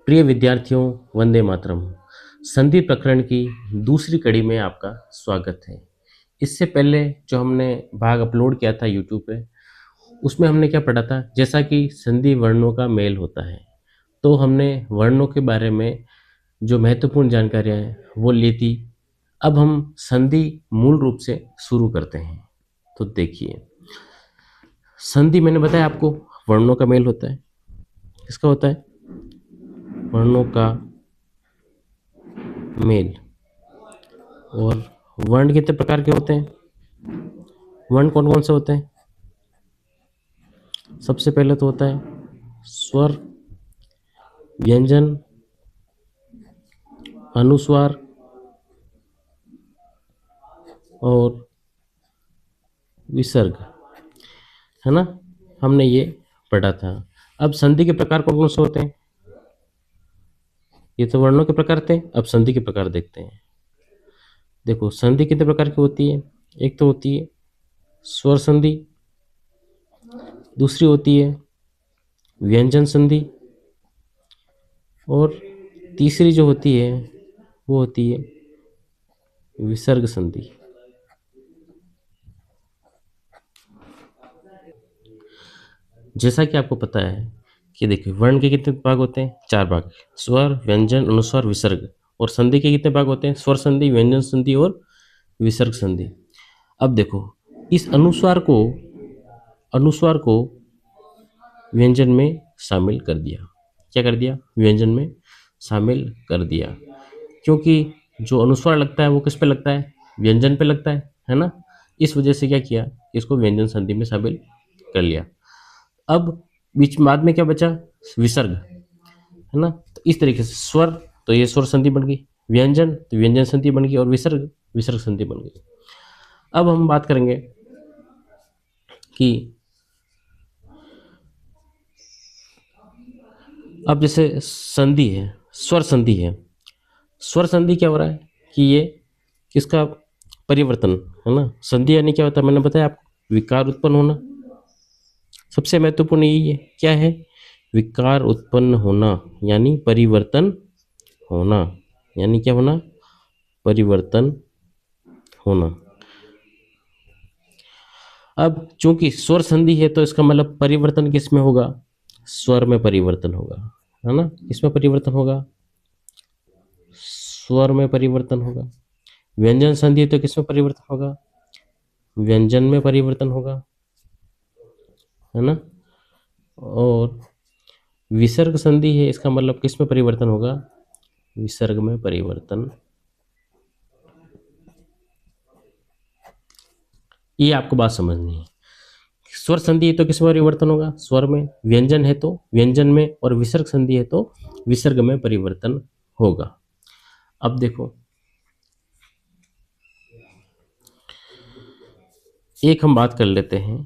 प्रिय विद्यार्थियों, वंदे मातरम। संधि प्रकरण की दूसरी कड़ी में आपका स्वागत है। इससे पहले जो हमने भाग अपलोड किया था यूट्यूब पे, उसमें हमने क्या पढ़ा था? जैसा कि संधि वर्णों का मेल होता है, तो हमने वर्णों के बारे में जो महत्वपूर्ण जानकारियाँ हैं वो ली थी। अब हम संधि मूल रूप से शुरू करते हैं। तो देखिए, संधि मैंने बताया आपको वर्णों का मेल होता है। किसका होता है? वर्णों का मेल। और वर्ण कितने प्रकार के होते हैं? वर्ण कौन कौन से होते हैं? सबसे पहले तो होता है स्वर, व्यंजन, अनुस्वार और विसर्ग, है ना? हमने ये पढ़ा था। अब संधि के प्रकार कौन कौन से होते हैं? ये तो वर्णों के प्रकार थे, अब संधि के प्रकार देखते हैं। देखो, संधि कितने प्रकार की होती है? एक तो होती है स्वर संधि, दूसरी होती है व्यंजन संधि, और तीसरी जो होती है वो होती है विसर्ग संधि। जैसा कि आपको पता है कि देखिए, वर्ण के कितने भाग होते हैं? 4 भाग। स्वर, व्यंजन, अनुस्वार, विसर्ग। और संधि के कितने भाग होते हैं? स्वर संधि, व्यंजन संधि और विसर्ग संधि। अब देखो, इस अनुस्वार को व्यंजन में शामिल कर दिया। क्या कर दिया? व्यंजन में शामिल कर दिया, क्योंकि जो अनुस्वार लगता है वो किस पे लगता है? व्यंजन पे लगता है ना? इस वजह से क्या किया? इसको व्यंजन संधि में शामिल कर लिया। अब बीच बाद में क्या बचा? विसर्ग, है ना? तो इस तरीके से स्वर, तो ये स्वर संधि बन गई, व्यंजन तो व्यंजन संधि बन गई, और विसर्ग विसर्ग संधि बन गई। अब हम बात करेंगे कि अब जैसे संधि है, स्वर संधि है। स्वर संधि क्या हो रहा है कि ये किसका परिवर्तन, है ना? संधि यानी क्या होता है? मैंने बताया आपको, विकार उत्पन्न होना। सबसे महत्वपूर्ण यही है, क्या है? विकार उत्पन्न होना, यानी परिवर्तन होना। यानी क्या होना? परिवर्तन होना। अब चूंकि स्वर संधि है तो इसका मतलब परिवर्तन किस में होगा? स्वर में परिवर्तन होगा, है ना? किसमें परिवर्तन होगा? स्वर में परिवर्तन होगा। व्यंजन संधि है तो किसमें परिवर्तन होगा? व्यंजन में परिवर्तन होगा, है ना? और विसर्ग संधि है, इसका मतलब किस में परिवर्तन होगा? विसर्ग में परिवर्तन। ये आपको बात समझनी है। स्वर संधि है तो किस में परिवर्तन होगा? स्वर में। व्यंजन है तो व्यंजन में, और विसर्ग संधि है तो विसर्ग में परिवर्तन होगा। अब देखो, एक हम बात कर लेते हैं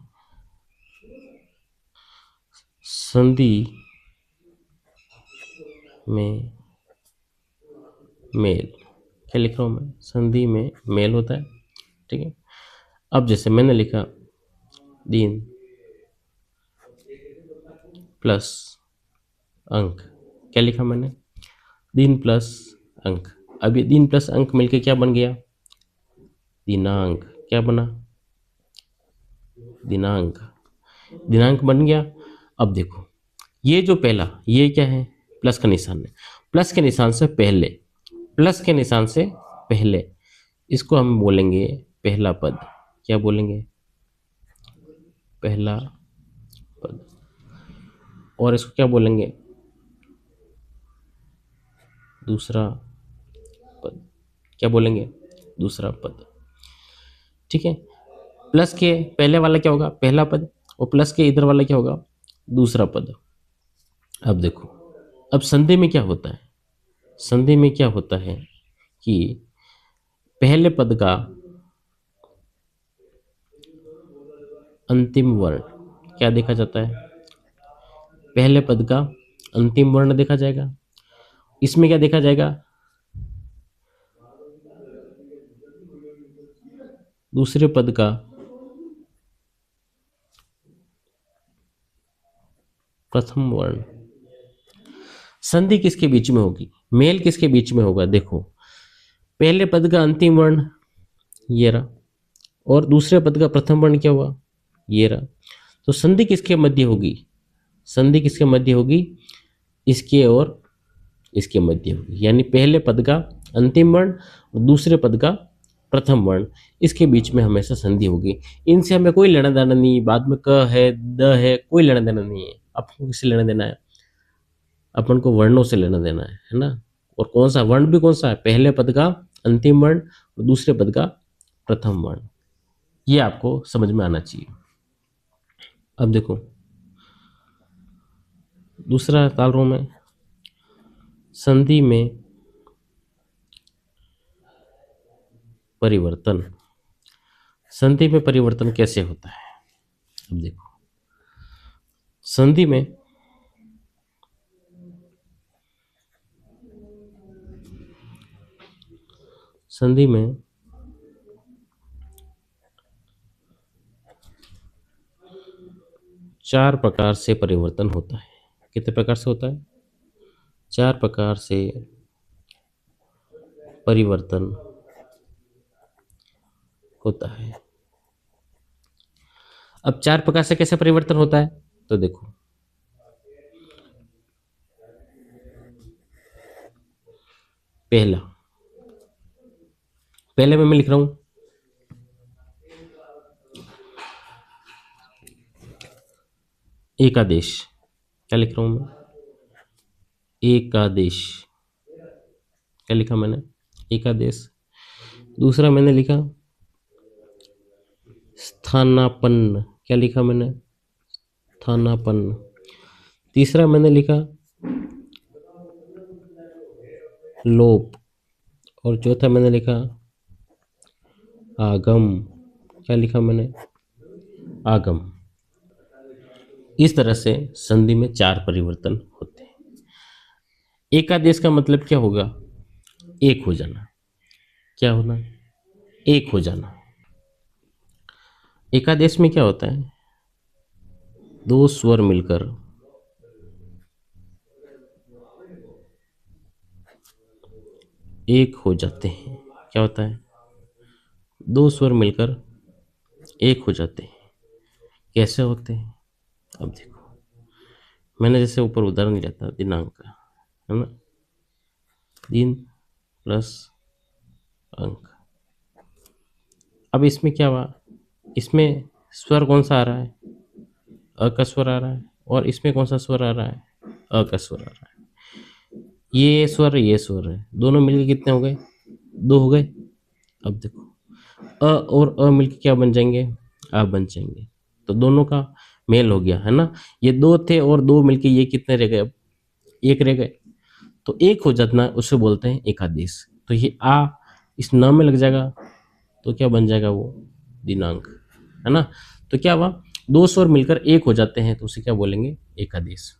संधि में मेल। क्या लिख रहा हूं मैं? संधि में मेल होता है, ठीक है? अब जैसे मैंने लिखा दिन प्लस अंक। क्या लिखा मैंने? दिन प्लस अंक। अब ये दिन प्लस अंक मिलके क्या बन गया? दिनांक। क्या बना? दिनांक। दिनांक बन गया। अब देखो, ये जो पहला, ये क्या है? प्लस का निशान है। प्लस के निशान से पहले, प्लस के निशान से पहले इसको हम बोलेंगे पहला पद। क्या बोलेंगे? पहला पद। और इसको क्या बोलेंगे? दूसरा पद। क्या बोलेंगे? दूसरा पद, ठीक है? प्लस के पहले वाला क्या होगा? पहला पद। और प्लस के इधर वाला क्या होगा? दूसरा पद। अब देखो, अब संधि में क्या होता है? संधि में क्या होता है कि पहले पद का अंतिम वर्ण क्या देखा जाता है? पहले पद का अंतिम वर्ण देखा जाएगा। इसमें क्या देखा जाएगा? दूसरे पद का प्रथम वर्ण। संधि किसके बीच में होगी, मेल किसके बीच में होगा। देखो पहले पद का अंतिम वर्ण ये रहा और दूसरे पद का प्रथम वर्ण क्या हुआ, ये रहा। तो संधि किसके मध्य होगी, संधि किसके मध्य होगी, इसके और इसके मध्य होगी। यानी पहले पद का अंतिम वर्ण और दूसरे पद का प्रथम वर्ण, इसके बीच में हमेशा संधि होगी। इनसे हमें कोई लेना देना नहीं, बाद में क है द है कोई लेना देना नहीं है। आपको किससे लेना देना है, अपन को वर्णों से लेना देना है ना। और कौन सा वर्ण भी कौन सा है, पहले पद का अंतिम वर्ण और दूसरे पद का प्रथम वर्ण। ये आपको समझ में आना चाहिए। अब देखो दूसरा तालरों में संधि में परिवर्तन, संधि में परिवर्तन कैसे होता है। अब देखो संधि में चार प्रकार से परिवर्तन होता है। कितने प्रकार से होता है, चार प्रकार से परिवर्तन होता है। अब चार प्रकार से कैसे परिवर्तन होता है, तो देखो पहले में मैं लिख रहा हूं एकादेश। क्या लिख रहा हूं मैं, एकादेश। क्या लिखा मैंने, एकादेश। दूसरा मैंने लिखा स्थानापन्न। क्या लिखा मैंने, स्थानापन्न। तीसरा मैंने लिखा लोप और चौथा मैंने लिखा आगम। क्या लिखा मैंने, आगम। इस तरह से संधि में चार परिवर्तन होते हैं। एकादेश का मतलब क्या होगा, एक हो जाना। क्या होना, एक हो जाना। एकादेश में क्या होता है, दो स्वर मिलकर एक हो जाते हैं। क्या होता है, दो स्वर मिलकर एक हो जाते हैं। कैसे होते हैं, अब देखो मैंने जैसे ऊपर उदाहरण दिया था दिनांक का, है ना, दिन प्लस अंक। अब इसमें क्या हुआ, इसमें स्वर कौन सा आ रहा है, अ का स्वर आ रहा है और इसमें कौन सा स्वर आ रहा है, अ का स्वर आ रहा है। ये स्वर है, दोनों मिलके कितने हो गए, दो हो गए। अब देखो अ और अ मिलके क्या बन जाएंगे, आ बन जाएंगे। तो दोनों का मेल हो गया, है ना। ये दो थे और दो मिलके ये कितने रह गए, अब एक रह गए। तो एक हो जाना उसे बोलते हैं एकादेश। तो ये आ इस न में लग जाएगा तो क्या बन जाएगा, वो दिनांक, है ना। तो क्या हुआ, दो स्वर मिलकर एक हो जाते हैं तो उसे क्या बोलेंगे, एकादेश।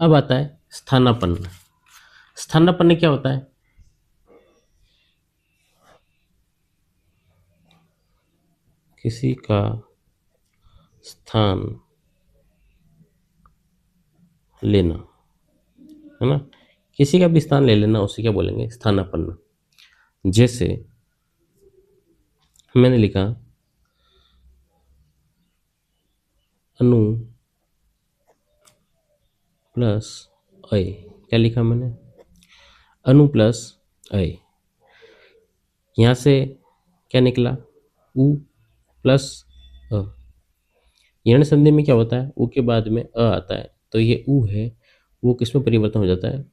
अब आता है स्थानापन्न। स्थानापन्न क्या होता है, किसी का स्थान लेना, है ना, किसी का भी स्थान ले लेना उसे क्या बोलेंगे, स्थानापन्न। जैसे मैंने लिखा अनु प्लस अय। क्या लिखा मैंने, अनु प्लस अय। यहाँ से क्या निकला, उ प्लस अ। यण संधि में क्या होता है, उ के बाद में अ आता है तो ये उ है, वो किस में परिवर्तन हो जाता है,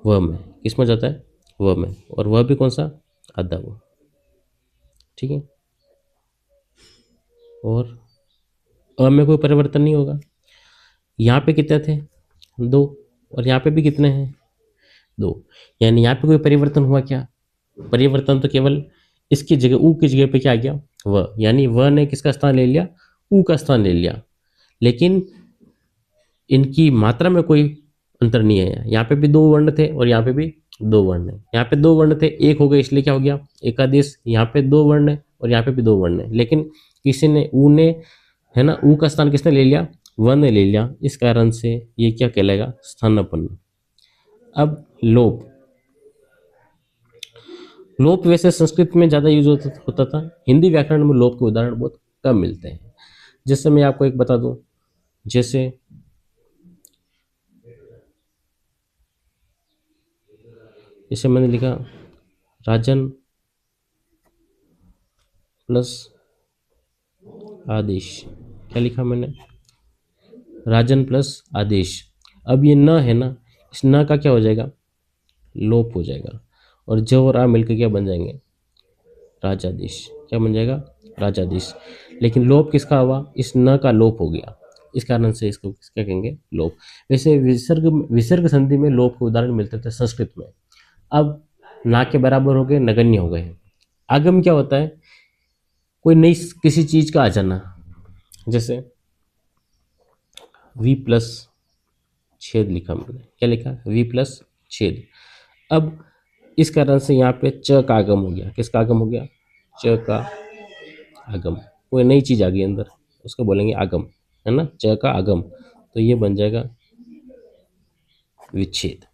व में। किस में जाता है, व में। और वह भी कौन सा, आधा वो, ठीक है। और अ में कोई परिवर्तन नहीं होगा। यहाँ पे कितने थे, दो, और यहाँ पे भी कितने हैं, दो। यानी यहाँ पे कोई परिवर्तन हुआ क्या, परिवर्तन तो केवल इसकी जगह ऊ की जगह पे क्या आ गया, व। यानी व ने किसका स्थान ले लिया, ऊ का स्थान ले लिया। लेकिन इनकी मात्रा में कोई अंतर नहीं है। यहाँ पे भी दो वर्ण थे और यहाँ पे भी दो वर्ण है। यहाँ पे दो वर्ण थे, एक हो गए इसलिए क्या हो गया, एकादेश। यहाँ पे दो वर्ण है और यहाँ पे भी दो वर्ण है, लेकिन किसी ने ऊ ने, है ना, ऊ का स्थान किसने ले लिया, वन ले लिया, इस कारण से ये क्या कहलाएगा? स्थानापन्न। अब लोप, लोप वैसे संस्कृत में ज़्यादा यूज होता था, हिंदी व्याकरण में लोप के उदाहरण बहुत कम मिलते हैं। जैसे मैं आपको एक बता दूं, जैसे जैसे मैंने लिखा राजन प्लस आदेश, क्या लिखा मैंने? राजन प्लस आदेश। अब ये न है ना, इस न का क्या हो जाएगा? लोप हो जाएगा, और ज और आ मिलकर क्या बन जाएंगे? राजाधीश। क्या बन जाएगा? राजाधीश। लेकिन लोप किसका हुआ? इस न का लोप हो गया, इस कारण से इसको क्या कहेंगे? लोप। वैसे विसर्ग, विसर्ग संधि में लोप के उदाहरण मिलते थे संस्कृत में। अब ना के बराबर हो गए, नगण्य हो गए। आगम क्या होता है? कोई नई किसी चीज का आ जाना, जैसे वी प्लस छेद लिखा मैंने, क्या लिखा? वी प्लस छेद। अब इस कारण से यहाँ पे च का आगम हो गया। किसका आगम हो गया? च का आगम। कोई नई चीज आ गई अंदर, उसको बोलेंगे आगम, है ना? च का आगम, तो ये बन जाएगा विच्छेद,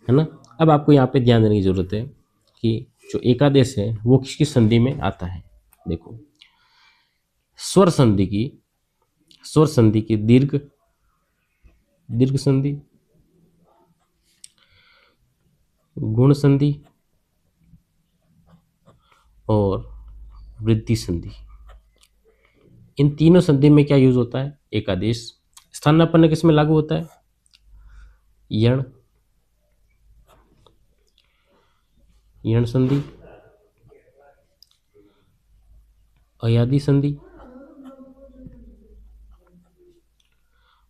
है ना? अब आपको यहाँ पे ध्यान देने की जरूरत है कि जो एकादेश है वो किसकी संधि में आता है। देखो, स्वर संधि की, स्वर संधि की दीर्घ, दीर्घ संधि, गुण संधि और वृद्धि संधि, इन तीनों संधि में क्या यूज होता है? एकादेश। स्थानापन्न किस में लागू होता है? यण, यण संधि, अयादि संधि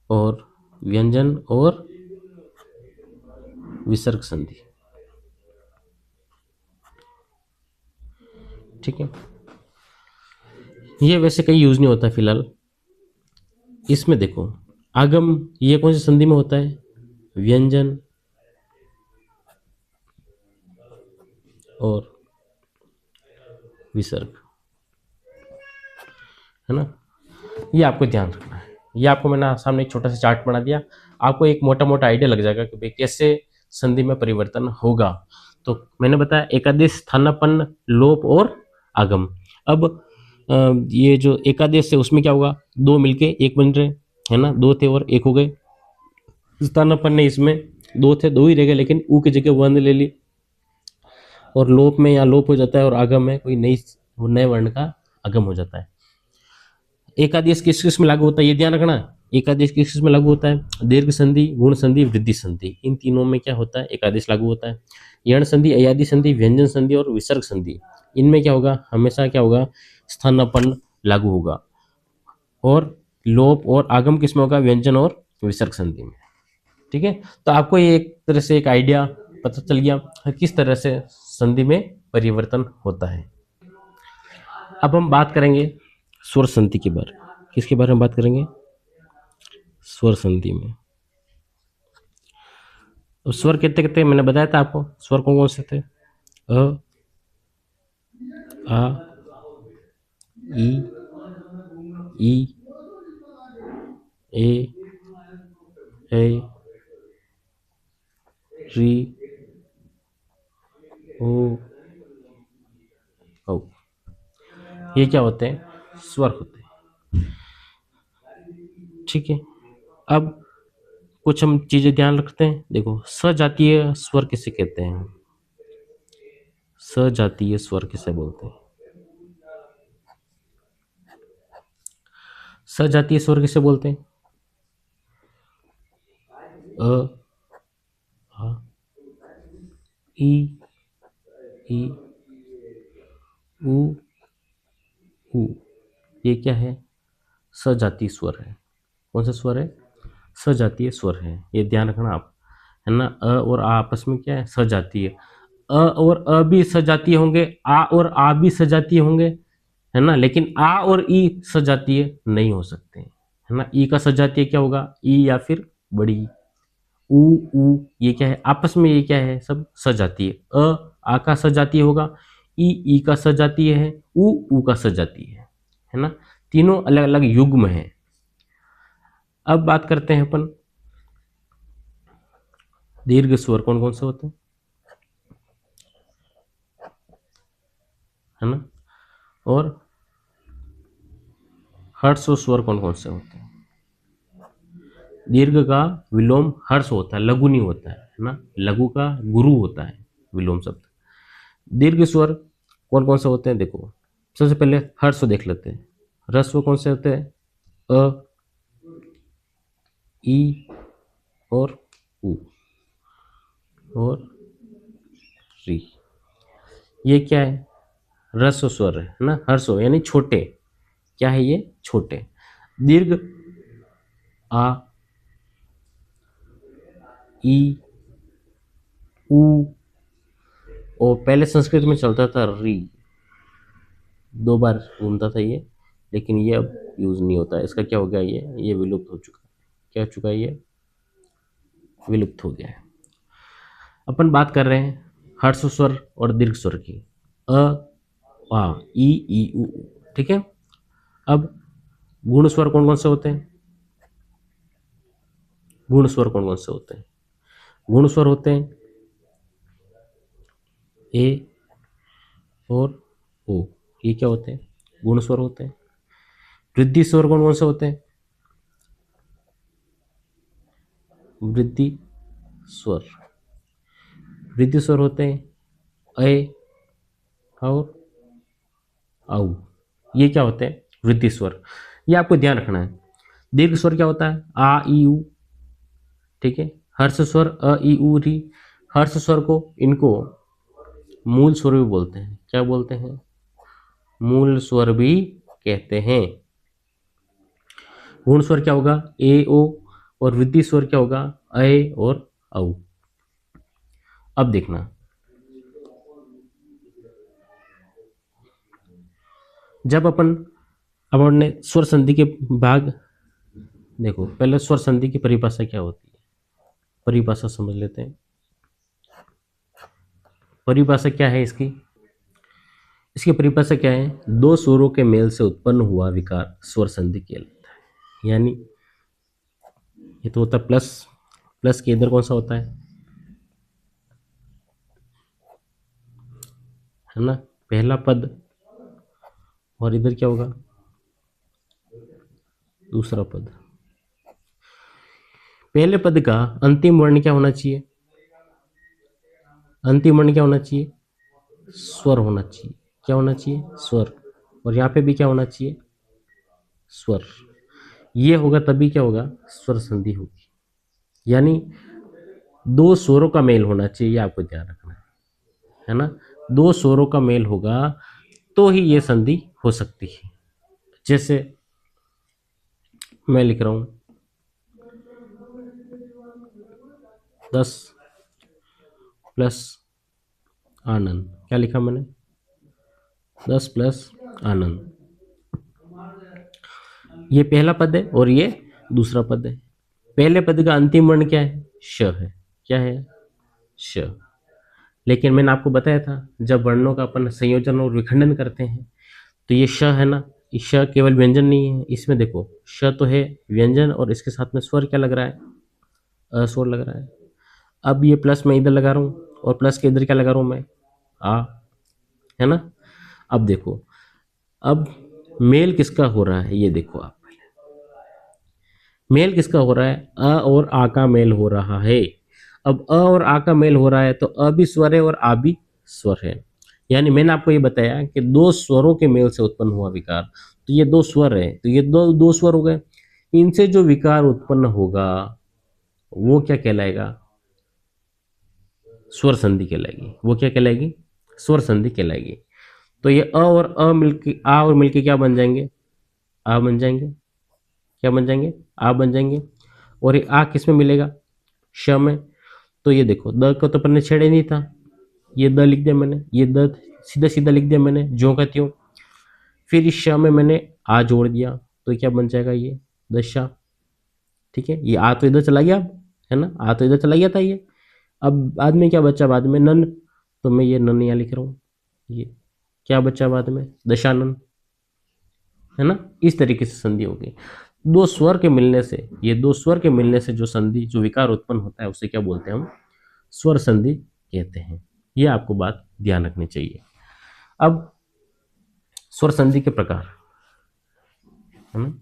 और व्यंजन और विसर्ग संधि। ठीक है, ये वैसे कहीं यूज नहीं होता फिलहाल। इसमें देखो, आगम ये कौन सी संधि में होता है? व्यंजन और विसर्ग, है ना? ये आपको ध्यान रखना है। ये आपको मैंने सामने एक छोटा सा चार्ट बना दिया, आपको एक मोटा मोटा आइडिया लग जाएगा कि भाई कैसे संधि में परिवर्तन होगा। तो मैंने बताया एकादेश, स्थानापन्न, लोप और आगम। अब ये जो एकादेश है उसमें क्या होगा? दो मिलके एक बन रहे, है ना? दो थे और एक हो गए। स्थानापन्न इसमें दो थे, दो ही रह गए, लेकिन ऊ की जगह वन ले ली। और लोप में यहाँ लोप हो जाता है, और आगम में कोई नए वर्ण का आगम हो जाता है। एकादेश किस किस में लागू होता है ये ध्यान रखना। एकादेश किस किस में लागू होता है? दीर्घ संधि, गुण संधि, वृद्धि संधि, इन तीनों में क्या होता है? एकादेश लागू होता है। यण संधि, अयादि संधि, व्यंजन संधि और विसर्ग संधि, इनमें क्या होगा? हमेशा क्या होगा? स्थानापन्न लागू होगा। और लोप और आगम किस में होगा? व्यंजन और विसर्ग संधि में। ठीक है, तो आपको ये एक तरह से एक आइडिया पता चल गया किस तरह से संधि में परिवर्तन होता है। अब हम बात करेंगे स्वर संधि के बारे में। किसके बारे में बात करेंगे? स्वर संधि में। तो स्वर कितने कितने मैंने बताया था आपको, स्वर कौन कौन से थे? अ, आ, ई, ए, री, ओ, औ। ये क्या होते हैं? स्वर होते हैं। ठीक है, अब कुछ हम चीजें ध्यान रखते हैं। देखो, सजातीय स्वर किसे कहते हैं? सजातीय स्वर किसे बोलते हैं? सजातीय स्वर किसे बोलते हैं? अ, आ, ई, ई, उ, ऊ। ये क्या है? सजातीय स्वर है। कौन सा स्वर है? सजातीय स्वर है, ये ध्यान रखना आप, है ना? अ और आ आपस में क्या है? सजातीय। अ और अ भी सजातीय होंगे, आ और आ भी सजातीय होंगे, है ना? लेकिन आ और ई सजातीय नहीं हो सकते, है ना? ई का सजातीय क्या होगा? ई या फिर बड़ी। ऊ ये क्या है? आपस में ये क्या है? सब सजातीय। आ का सजातीय होगा, ई का सजातीय है, ऊ का सजातीय है ना? तीनों अलग अलग युग्म है। अब बात करते हैं अपन दीर्घ स्वर कौन कौन से होते हैं, है ना, और हर्ष स्वर कौन कौन से होते हैं। दीर्घ का विलोम हर्ष होता है, लघु नहीं होता है ना, लघु का गुरु होता है विलोम शब्द। दीर्घ स्वर कौन कौन से होते हैं, देखो सबसे पहले हर्ष देख लेते हैं। ह्रस्व कौन से होते हैं, अ, ई और उ और री। ये क्या है, ह्रस्व स्वर है ना, हर्षो यानी छोटे, क्या है ये, छोटे। दीर्घ आ, ई, उ, और पहले संस्कृत में चलता था री, 2 बार घूमता था ये, लेकिन ये अब यूज नहीं होता है। इसका क्या हो गया, ये विलुप्त हो चुका है। क्या हो चुका है, ये विलुप्त हो गया है। अपन बात कर रहे हैं हर्ष स्वर और दीर्घ स्वर की, अ, आ, ई, उ, ठीक है। अब गुण स्वर कौन कौन से होते हैं, गुण स्वर कौन कौन से होते हैं, गुण स्वर होते हैं ए और ओ, ये क्या होते हैं, गुण स्वर होते हैं। वृद्धि स्वर कौन कौन से होते हैं, वृद्धि स्वर, वृद्धि स्वर होते हैं ए और औ, ये क्या होते हैं, वृद्धि स्वर। ये आपको ध्यान रखना है। दीर्घ स्वर क्या होता है, आ, ई, उ, ठीक है। हर्ष स्वर अ, ई, उ, री। हर्ष स्वर को इनको मूल स्वर भी बोलते हैं, क्या बोलते हैं, मूल स्वर भी कहते हैं। गुण स्वर क्या होगा, ए, ओ, और वृद्धि स्वर क्या होगा, अ और औ। अब देखना, जब अपन अब हमने स्वर संधि के भाग, देखो पहले स्वर संधि की परिभाषा क्या होती है, परिभाषा समझ लेते हैं। परिभाषा क्या है इसकी, इसकी परिभाषा क्या है, 2 स्वरों के मेल से उत्पन्न हुआ विकार स्वर संधि कहलाता है। यानी ये तो होता है प्लस, प्लस के इधर कौन सा होता है ना, पहला पद, और इधर क्या होगा, दूसरा पद। पहले पद का अंतिम वर्ण क्या होना चाहिए, अंतिम वर्ण क्या होना चाहिए, स्वर होना चाहिए। क्या होना चाहिए, स्वर। और यहाँ पे भी क्या होना चाहिए, स्वर। ये होगा तभी क्या होगा, स्वर संधि होगी। यानी 2 स्वरों का मेल होना चाहिए, आपको ध्यान रखना है ना। 2 स्वरों का मेल होगा तो ही ये संधि हो सकती है। जैसे मैं लिख रहा हूं 10 प्लस आनंद, क्या लिखा मैंने, 10 प्लस आनंद। ये पहला पद है और ये दूसरा पद है। पहले पद का अंतिम वर्ण क्या है, श है। क्या है, श। लेकिन मैंने आपको बताया था जब वर्णों का अपन संयोजन और विखंडन करते हैं तो ये श है ना, ये श केवल व्यंजन नहीं है, इसमें देखो श तो है व्यंजन और इसके साथ में स्वर क्या लग रहा है, अस्वर लग रहा है। अब ये प्लस मैं इधर लगा रहा हूँ और प्लस के इधर क्या लगा रहा हूँ मैं, आ, है ना। अब देखो, अब मेल किसका हो रहा है, ये देखो आप, मेल किसका हो रहा है, अ और आ का मेल हो रहा है। अब अ और आ का मेल हो रहा है तो अ भी स्वर है और आ भी स्वर है। यानी मैंने आपको ये बताया कि 2 स्वरों के मेल से उत्पन्न हुआ विकार, तो ये 2 स्वर है, तो ये दो स्वर हो गए। इनसे जो विकार उत्पन्न होगा वो क्या कहलाएगा, स्वर संधि कहलाएगी। वो क्या कहलाएगी, स्वर संधि कहलाएगी। तो ये अ और अ मिलके, आ और मिलके क्या बन जाएंगे, आ बन जाएंगे। क्या बन जाएंगे, आ बन जाएंगे। और ये आ किस में मिलेगा, श में। तो ये देखो द को तो अपन ने छेड़े नहीं था, ये द लिख दिया मैंने, ये द सीधा सीधा लिख दिया मैंने ज्यों का त्यों। फिर इस श में मैंने आ जोड़ दिया तो क्या बन जाएगा, ये दशा। ठीक है, ये आ तो इधर चला गया अब, है ना, आ तो इधर चला गया था ये। अब बाद में क्या बचा, बाद में नन, तो मैं ये नन यहाँ लिख रहा हूँ। ये क्या बचा बाद में, दशानन, है ना। इस तरीके से संधि होगी। दो स्वर के मिलने से, ये दो स्वर के मिलने से जो संधि, जो विकार उत्पन्न होता है उसे क्या बोलते हैं हम? स्वर संधि कहते हैं। ये आपको बात ध्यान रखनी चाहिए। अब स्वर संधि के प्रकार, है ना?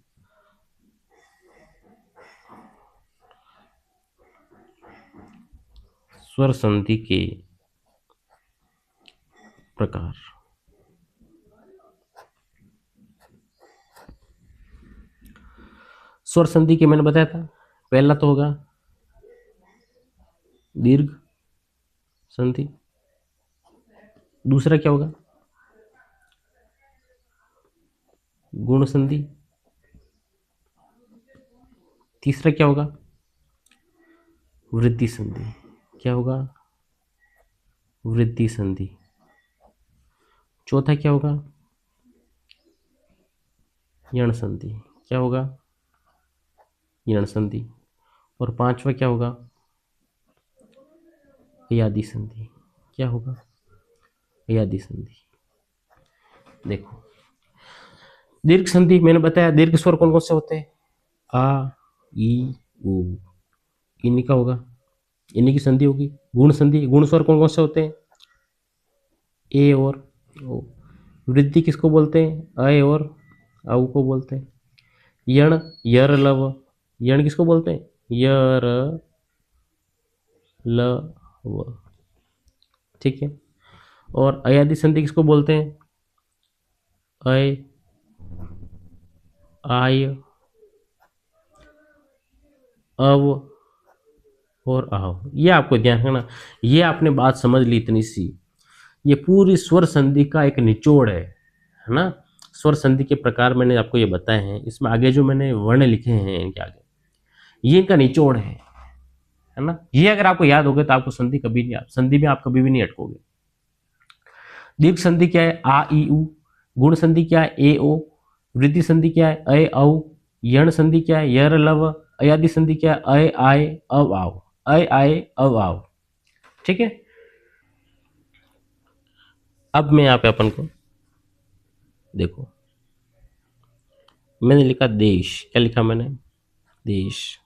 स्वर संधि के प्रकार, स्वर संधि के मैंने बताया था, पहला तो होगा दीर्घ संधि, दूसरा क्या होगा? गुण संधि, तीसरा क्या होगा? वृद्धि संधि। क्या होगा? वृद्धि संधि। चौथा क्या होगा? यण संधि। क्या होगा? यण संधि। और पांचवा क्या होगा? अयादि संधि। क्या होगा? अयादि संधि। देखो, दीर्घ संधि मैंने बताया, दीर्घ स्वर कौन कौन से होते हैं? आ, ई, उ। इन्हीं का होगा, इन्हीं की संधि होगी। गुण संधि, गुण स्वर कौन कौन से होते हैं? ए और ओ। वृद्धि किसको बोलते हैं? अय और औ को बोलते हैं। यण, यर लव, यण किसको बोलते हैं? यर लव। ठीक है। और अयादि संधि किसको बोलते हैं? अय, आय, अव और आव। ये आपको ध्यान रखना। ये आपने बात समझ ली इतनी सी, ये पूरी स्वर संधि का एक निचोड़ है ना? स्वर संधि के प्रकार मैंने आपको ये बताए हैं, इसमें आगे जो मैंने वर्ण लिखे हैं इनके आगे, ये इनका निचोड़ है ना? ये अगर आपको याद हो गए तो आपको संधि कभी नहीं, संधि में आप कभी भी नहीं अटकोगे। दीर्घ संधि क्या है? आ ई उ। गुण संधि क्या है? ए ओ। वृद्धि संधि क्या है? अय औ। यण संधि क्या है? यर लव। अयादि संधि क्या है? अय आय अव आव। अय आय अव आव। ठीक है। अब मैं यहाँ पे अपन को देखो, मैंने लिखा देश। क्या लिखा मैंने? देश।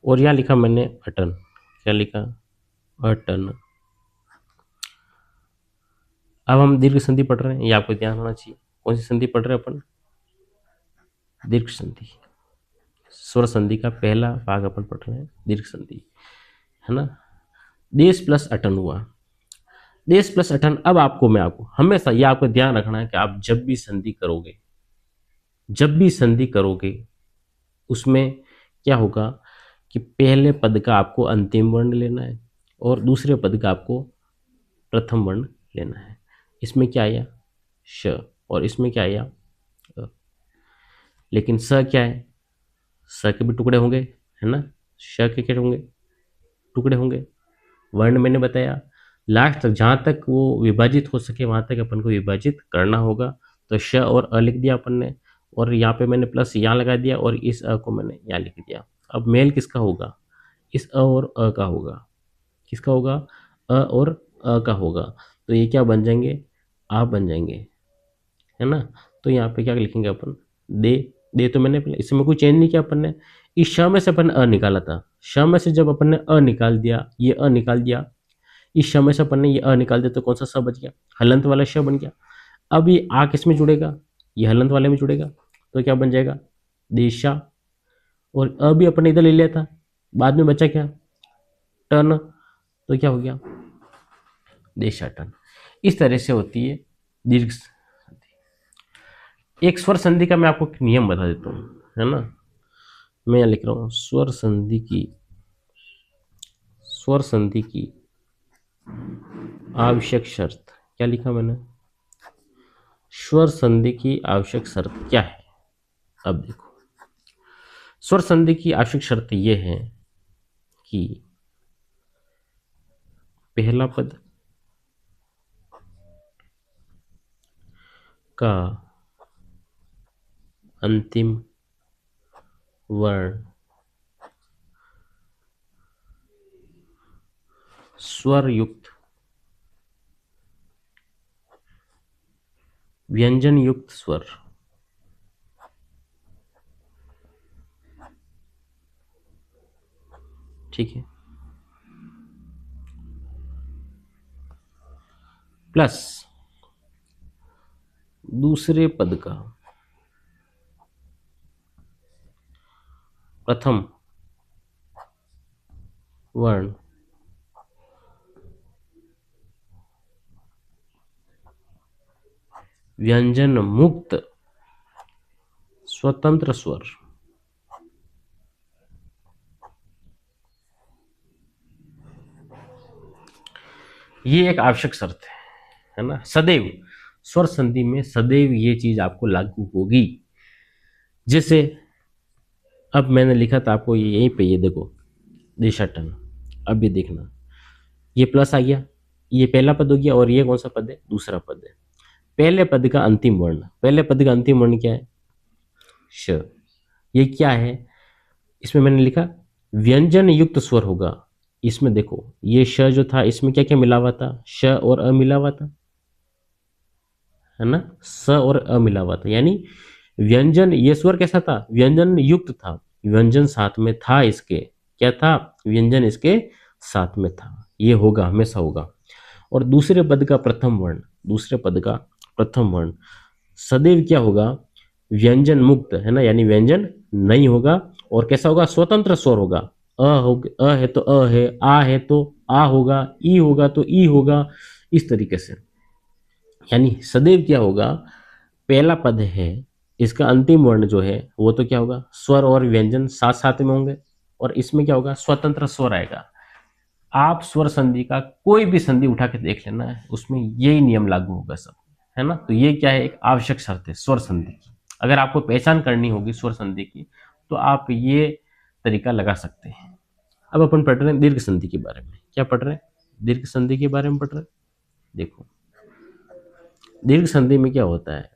और यहाँ लिखा मैंने अटन। क्या लिखा? अटन। अब हम दीर्घ संधि पढ़ रहे हैं, ये आपको ध्यान होना चाहिए। कौन सी संधि पढ़ रहे हैं अपन? दीर्घ संधि। स्वर संधि का पहला भाग अपन पढ़ रहे हैं, दीर्घ संधि, है ना? देश प्लस अटन हुआ। देश प्लस अटन। अब आपको हमेशा ये आपको ध्यान रखना है कि आप जब भी संधि करोगे, जब भी संधि करोगे, उसमें क्या होगा कि पहले पद का आपको अंतिम वर्ण लेना है और दूसरे पद का आपको प्रथम वर्ण लेना है। इसमें क्या आया? श। और इसमें क्या आया? अ। लेकिन स क्या है? स के भी टुकड़े होंगे, है ना? श के क्या होंगे? टुकड़े होंगे। वर्ण मैंने बताया, लास्ट तक जहाँ तक वो विभाजित हो सके वहाँ तक अपन को विभाजित करना होगा। तो श और अ लिख दिया अपन ने, और यहाँ पे मैंने प्लस यहाँ लगा दिया और इस अ को मैंने यहाँ लिख दिया। अब मेल किसका होगा? इस अ और अ का होगा। किसका होगा? अ और अ का होगा। तो ये क्या बन जाएंगे? आप बन जाएंगे, है ना? तो यहाँ पे क्या लिखेंगे अपन? दे। दे तो मैंने इसमें कोई चेंज नहीं किया अपन ने। इस श में से अपन ने अ निकाला था, श में से जब अपन ने अ निकाल दिया, ये अ निकाल दिया, इस श में से अपन ने ये अ निकाल दिया, तो कौन सा स बच गया? हलंत वाला श बन गया। अब ये आ किस में जुड़ेगा? ये हलंत वाले में जुड़ेगा, तो क्या बन जाएगा? देशा। और अ भी अपन ने इधर ले लिया था, बाद में बचा क्या? टन। तो क्या हो गया? देशा टन। इस तरह से होती है दीर्घ संधि। एक स्वर संधि का मैं आपको एक नियम बता देता हूँ, है ना? मैं यहाँ लिख रहा हूँ स्वर संधि की, स्वर संधि की आवश्यक शर्त। क्या लिखा मैंने? स्वर संधि की आवश्यक शर्त क्या है? अब देखो, स्वर संधि की आवश्यक शर्त यह है कि पहला पद का अंतिम वर्ण स्वर युक्त, व्यंजन युक्त स्वर ठीक है, प्लस दूसरे पद का प्रथम वर्ण व्यंजन मुक्त स्वतंत्र स्वर। ये एक आवश्यक शर्त है ना, सदैव स्वर संधि में सदैव ये चीज आपको लागू होगी। जैसे अब मैंने लिखा था आपको यहीं पे, ये देखो देशाटन, अब ये देखना, ये प्लस आ गया, ये पहला पद हो गया, और ये कौन सा पद है, दूसरा पद है। पहले पद का अंतिम वर्ण, पहले पद का अंतिम वर्ण क्या है, श। ये क्या है, इसमें मैंने लिखा व्यंजन युक्त स्वर होगा। इसमें देखो ये श जो था, इसमें क्या क्या मिला हुआ था, श और अ मिला हुआ था, है ना, स और अ मिला हुआ था, यानी व्यंजन, ये स्वर कैसा था, व्यंजन युक्त था, व्यंजन साथ में था इसके, क्या था, व्यंजन इसके साथ में था, ये होगा, हमेशा होगा। और दूसरे पद का प्रथम वर्ण, दूसरे पद का प्रथम वर्ण सदैव क्या होगा, व्यंजन मुक्त, है ना, यानी व्यंजन नहीं होगा, और कैसा होगा, स्वतंत्र स्वर होगा। अ है तो अ है, आ है तो आ होगा, ई होगा तो ई होगा, इस तरीके से। यानी सदैव क्या होगा, पहला पद है, इसका अंतिम वर्ण जो है वो तो क्या होगा, स्वर और व्यंजन साथ साथ में होंगे, और इसमें क्या होगा, स्वतंत्र स्वर आएगा। आप स्वर संधि का कोई भी संधि उठा के देख लेना है, उसमें यही नियम लागू होगा सब, है ना। तो ये क्या है, एक आवश्यक शर्त है स्वर संधि की। अगर आपको पहचान करनी होगी स्वर संधि की, तो आप ये तरीका लगा सकते हैं। अब अपन पढ़ रहे हैं दीर्घ संधि के बारे में। क्या पढ़ रहे हैं, दीर्घ संधि के बारे में पढ़ रहे हैं। देखो दीर्घ संधि में क्या होता है,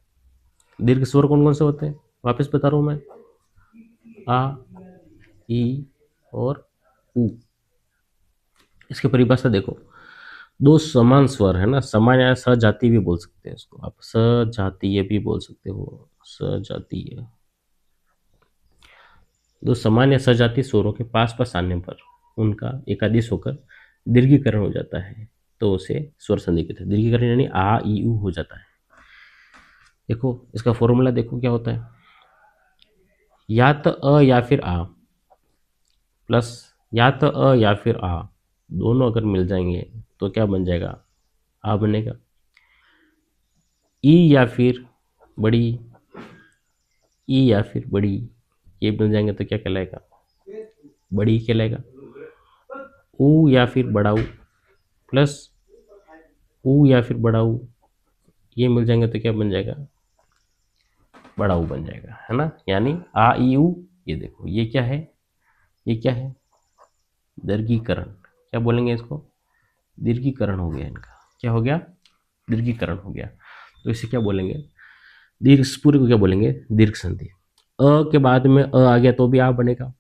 दीर्घ स्वर कौन कौन से होते हैं, वापस बता रहा हूं मैं, आ, ई और उ। इसकी परिभाषा देखो, दो समान स्वर है ना, समान या सजातीय भी बोल सकते हैं इसको आप, सजातीय भी बोल सकते हो, सजातीय। दो समान या सजातीय स्वरों के पास पास आने पर उनका एकादेश होकर दीर्घीकरण हो जाता है, तो उसे स्वर संधि कहते हैं। दीर्घीकरण यानी आ ई उ हो जाता है। देखो इसका फॉर्मूला देखो क्या होता है, या तो अ या फिर आ, प्लस या तो अ या फिर आ, दोनों अगर मिल जाएंगे तो क्या बन जाएगा, आ बनेगा। ई या फिर बड़ी, ई या फिर बड़ी, ये बन जाएंगे तो क्या कहलाएगा, बड़ी कहलाएगा। ऊ या फिर बड़ा ऊ, प्लस ऊ या फिर बड़ा ऊ, ये मिल जाएंगे तो क्या बन जाएगा, बड़ा ऊ बन जाएगा, है ना। यानी आ ई ऊ, ये देखो ये क्या है, ये क्या है, दीर्घीकरण। क्या बोलेंगे इसको, दीर्घीकरण हो गया इनका, क्या हो गया, दीर्घीकरण हो गया। तो इसे क्या बोलेंगे, दीर्घ, पूरे को क्या बोलेंगे, दीर्घ संधि। अ के बाद में अ आ गया तो भी आ बनेगा,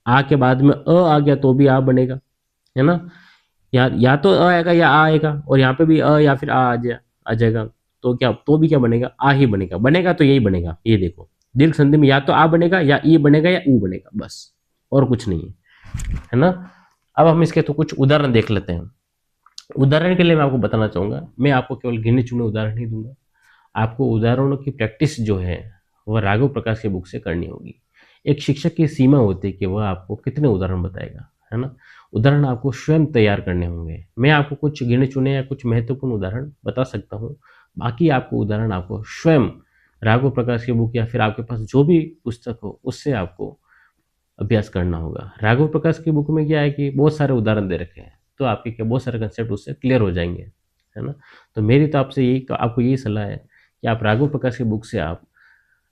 आ के बाद में अ आ गया तो भी आ बनेगा, है ना। या तो अ आएगा या आ आएगा, और यहाँ पे भी अ या फिर आ जाएगा, तो क्या, तो भी क्या बनेगा, आ ही बनेगा, बनेगा तो यही बनेगा। ये देखो दीर्घ संधि में या तो आ बनेगा या ई बनेगा या ऊ बनेगा, बस, और कुछ नहीं है ना। अब हम इसके तो कुछ उदाहरण देख लेते हैं। उदाहरण के लिए मैं आपको बताना चाहूंगा, मैं आपको केवल गिने चुने उदाहरण ही दूंगा। आपको उदाहरणों की प्रैक्टिस जो है वह राघव प्रकाश की बुक से करनी होगी। एक शिक्षक की सीमा होती है कि वह आपको कितने उदाहरण बताएगा, है ना। उदाहरण आपको स्वयं तैयार करने होंगे। मैं आपको कुछ गिने चुने या कुछ महत्वपूर्ण उदाहरण बता सकता हूँ, बाकी आपको उदाहरण आपको स्वयं राघव प्रकाश की बुक या फिर आपके पास जो भी पुस्तक हो उससे आपको अभ्यास करना होगा। राघव प्रकाश की बुक में क्या है कि बहुत सारे उदाहरण दे रखे हैं, तो आपके क्या बहुत सारे कंसेप्ट उससे क्लियर हो जाएंगे, है ना। तो मेरी तो आपसे यही, आपको यही सलाह है कि आप राघव प्रकाश की बुक से आप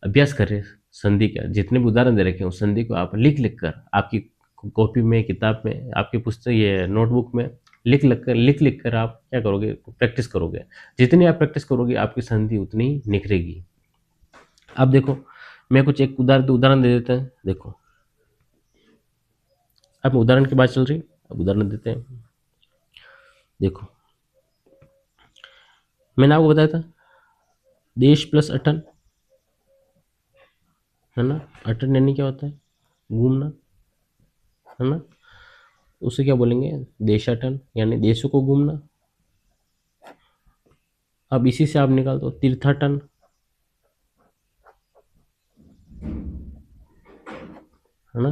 अभ्यास करें संधि का, जितने भी उदाहरण दे रखे हैं उस संधि को आप लिख लिख कर आपकी कॉपी में, किताब में, आपकी पुस्तक, ये नोटबुक में लिख लिख कर आप क्या करोगे, प्रैक्टिस करोगे। जितनी आप प्रैक्टिस करोगे आपकी संधि उतनी निखरेगी। अब देखो मैं कुछ एक उदाहरण दे देते हैं। देखो अब उदाहरण की बात चल रही, अब उदाहरण देते हैं। देखो मैंने आपको बताया था देश प्लस अटन, है ना। अटन यानी क्या होता है, घूमना, है ना। उसे क्या बोलेंगे, देशाटन यानी देशों को घूमना। अब इसी से आप निकाल दो तीर्थाटन, है ना,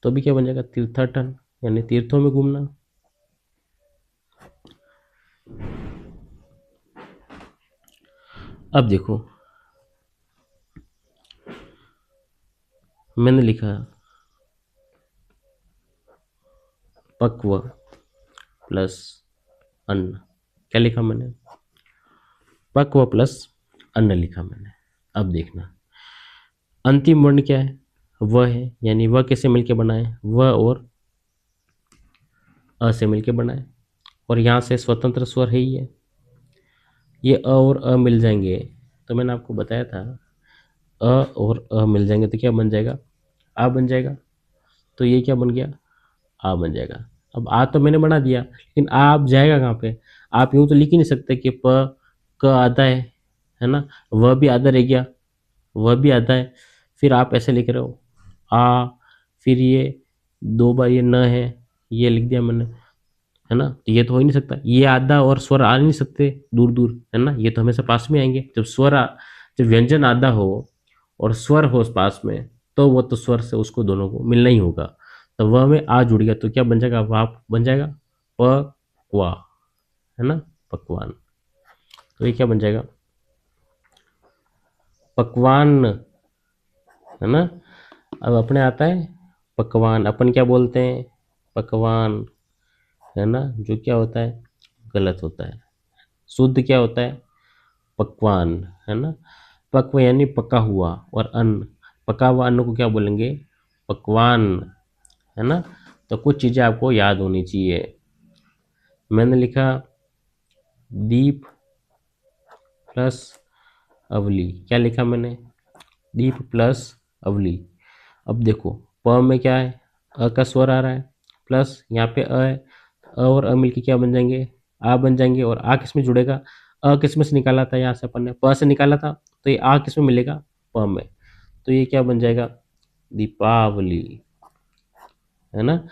तो अभी क्या बन जाएगा, तीर्थाटन यानी तीर्थों में घूमना। अब देखो मैंने लिखा पक्व प्लस अन्न, क्या लिखा मैंने, पक्व प्लस अन्न लिखा मैंने। अब देखना अंतिम वर्ण क्या है, वह है, यानी वह कैसे मिलके बना है, वह और अ से मिलके बना है, और यहाँ से स्वतंत्र स्वर है ही है। ये अ और अ मिल जाएंगे, तो मैंने आपको बताया था अ और अ मिल जाएंगे तो क्या बन जाएगा, आ बन जाएगा। तो ये क्या बन गया, आ बन जाएगा। अब आ तो मैंने बना दिया, लेकिन आ आप जाएगा कहाँ पे, आप यूँ तो लिख ही नहीं सकते कि प क आधा है ना, वह भी आधा रह गया, वह भी आधा है, फिर आप ऐसे लिख रहे हो आ, फिर ये दो बार ये न है, ये लिख दिया मैंने, है ना, तो ये तो हो ही नहीं सकता, ये आधा और स्वर आ नहीं सकते दूर दूर, है ना, ये तो हमेशा पास में आएंगे। जब व्यंजन आधा हो और स्वर हो पास में, तो वो तो स्वर से उसको दोनों को मिलना ही होगा। तो वह में आ जुड़ गया तो क्या बन जाएगा, वाप बन जाएगा, प क्वा, है ना, पकवान। तो ये क्या बन जाएगा, पकवान, है ना। अब अपने आता है पकवान, अपन क्या बोलते हैं, पकवान, है ना, जो क्या होता है, गलत होता है। शुद्ध क्या होता है, पकवान, है ना। पक्व यानी पका हुआ, और अन्न, पका हुआ अन्न को क्या बोलेंगे, पकवान, है ना। तो कुछ चीज़ें आपको याद होनी चाहिए। मैंने लिखा दीप प्लस अवली, क्या लिखा मैंने, दीप प्लस अवली। अब देखो प में क्या है, अ का स्वर आ रहा है, प्लस यहाँ पे अ है, अ और अ मिलके क्या बन जाएंगे, आ बन जाएंगे। और आ किस में जुड़ेगा, अ किस में से निकाला था, यहाँ से अपन ने प से निकाला था, तो ये आ किस में मिलेगा, प में। तो ये क्या बन जाएगा, दीपावली, है ना।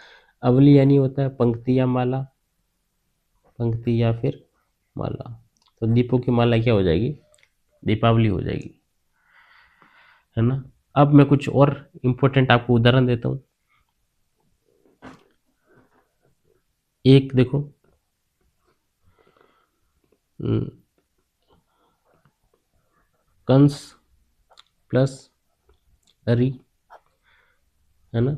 अवली यानी होता है पंक्ति या माला, पंक्ति या फिर माला। तो दीपों की माला क्या हो जाएगी, दीपावली हो जाएगी, है ना। अब मैं कुछ और इम्पोर्टेंट आपको उदाहरण देता हूँ। एक देखो, कंस प्लस अरी, है ना,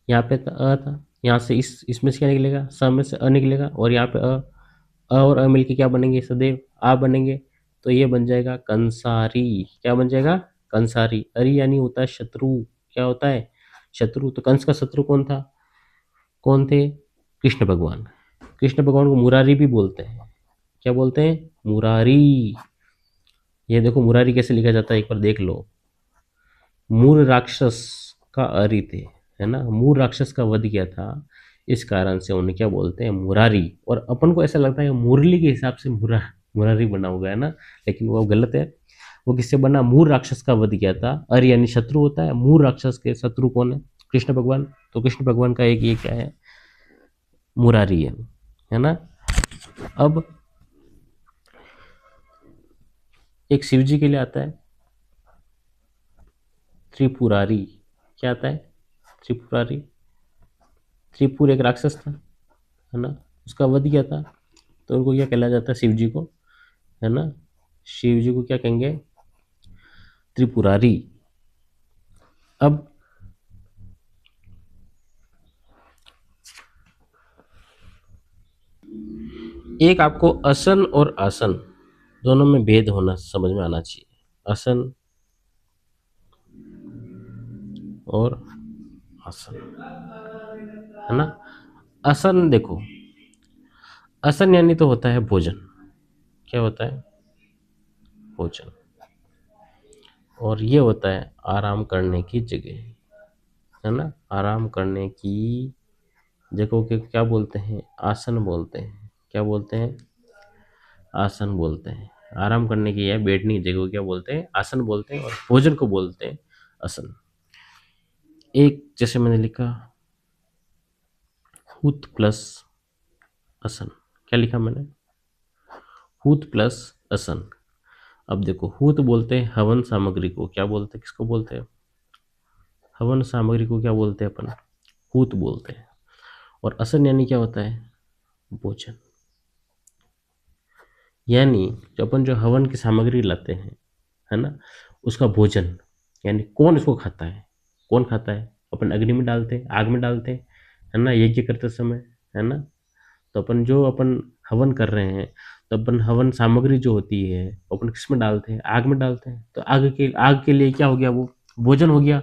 यहाँ पे अ था, यहाँ से इसमें से क्या निकलेगा, स में से अ निकलेगा, और यहाँ पे अ और अ मिलके क्या बनेंगे, सदैव आ बनेंगे। तो ये बन जाएगा कंसारी, क्या बन जाएगा, कंसारी। अरि यानी होता है शत्रु, क्या होता है, शत्रु। तो कंस का शत्रु कौन था, कौन थे, कृष्ण भगवान। कृष्ण भगवान को मुरारी भी बोलते हैं, क्या बोलते हैं, मुरारी। ये देखो मुरारी कैसे लिखा जाता है, एक बार देख लो। मूर राक्षस का अरि थे, है ना, मूर राक्षस का वध किया था, इस कारण से उन्हें क्या बोलते हैं, मुरारी। और अपन को ऐसा लगता है मुरली के हिसाब से मुरारी बना होगा, है ना, लेकिन वो गलत है। वो किससे बना, मूर राक्षस का वध किया था। अरि यानी शत्रु होता है, मूर राक्षस के शत्रु कौन है, कृष्ण भगवान। तो कृष्ण भगवान का एक ये क्या है, मुरारी है ना। अब एक शिव जी के लिए आता है त्रिपुरारी, क्या आता है, त्रिपुरारी। त्रिपुर एक राक्षस था, है ना, उसका वध किया था, तो उनको क्या कहला जाता है, शिव जी को, है ना, शिव जी को क्या कहेंगे, त्रिपुरारी। अब एक आपको असन और आसन दोनों में भेद होना समझ में आना चाहिए, असन और आसन, है ना। असन देखो, असन यानी तो होता है भोजन, क्या होता है, भोजन। और ये होता है आराम करने की जगह, है ना, आराम करने की जगह के क्या बोलते हैं, आसन बोलते हैं, क्या बोलते हैं, आसन बोलते हैं। आराम करने की या बैठने की जगह को क्या बोलते हैं, आसन बोलते हैं, और भोजन को बोलते हैं आसन। एक जैसे मैंने लिखा हूत प्लस असन। क्या लिखा मैंने? हूत प्लस असन। अब देखो, हूत बोलते हैं हवन सामग्री को, क्या बोलते हैं, किसको बोलते हैं? हवन सामग्री को क्या बोलते हैं अपन? हूत बोलते हैं। और असन यानी क्या होता है? भोजन। यानी जो अपन जो हवन की सामग्री लाते हैं, है ना, उसका भोजन, यानी कौन इसको खाता है? कौन खाता है? अपन अग्नि में डालते हैं, आग में डालते हैं, है ना, यज्ञ करते समय, है ना। तो अपन जो अपन हवन कर रहे हैं, तो अपन हवन सामग्री जो होती है अपन किस में डालते हैं? आग में डालते हैं। तो आग के लिए क्या हो गया? वो भोजन हो गया।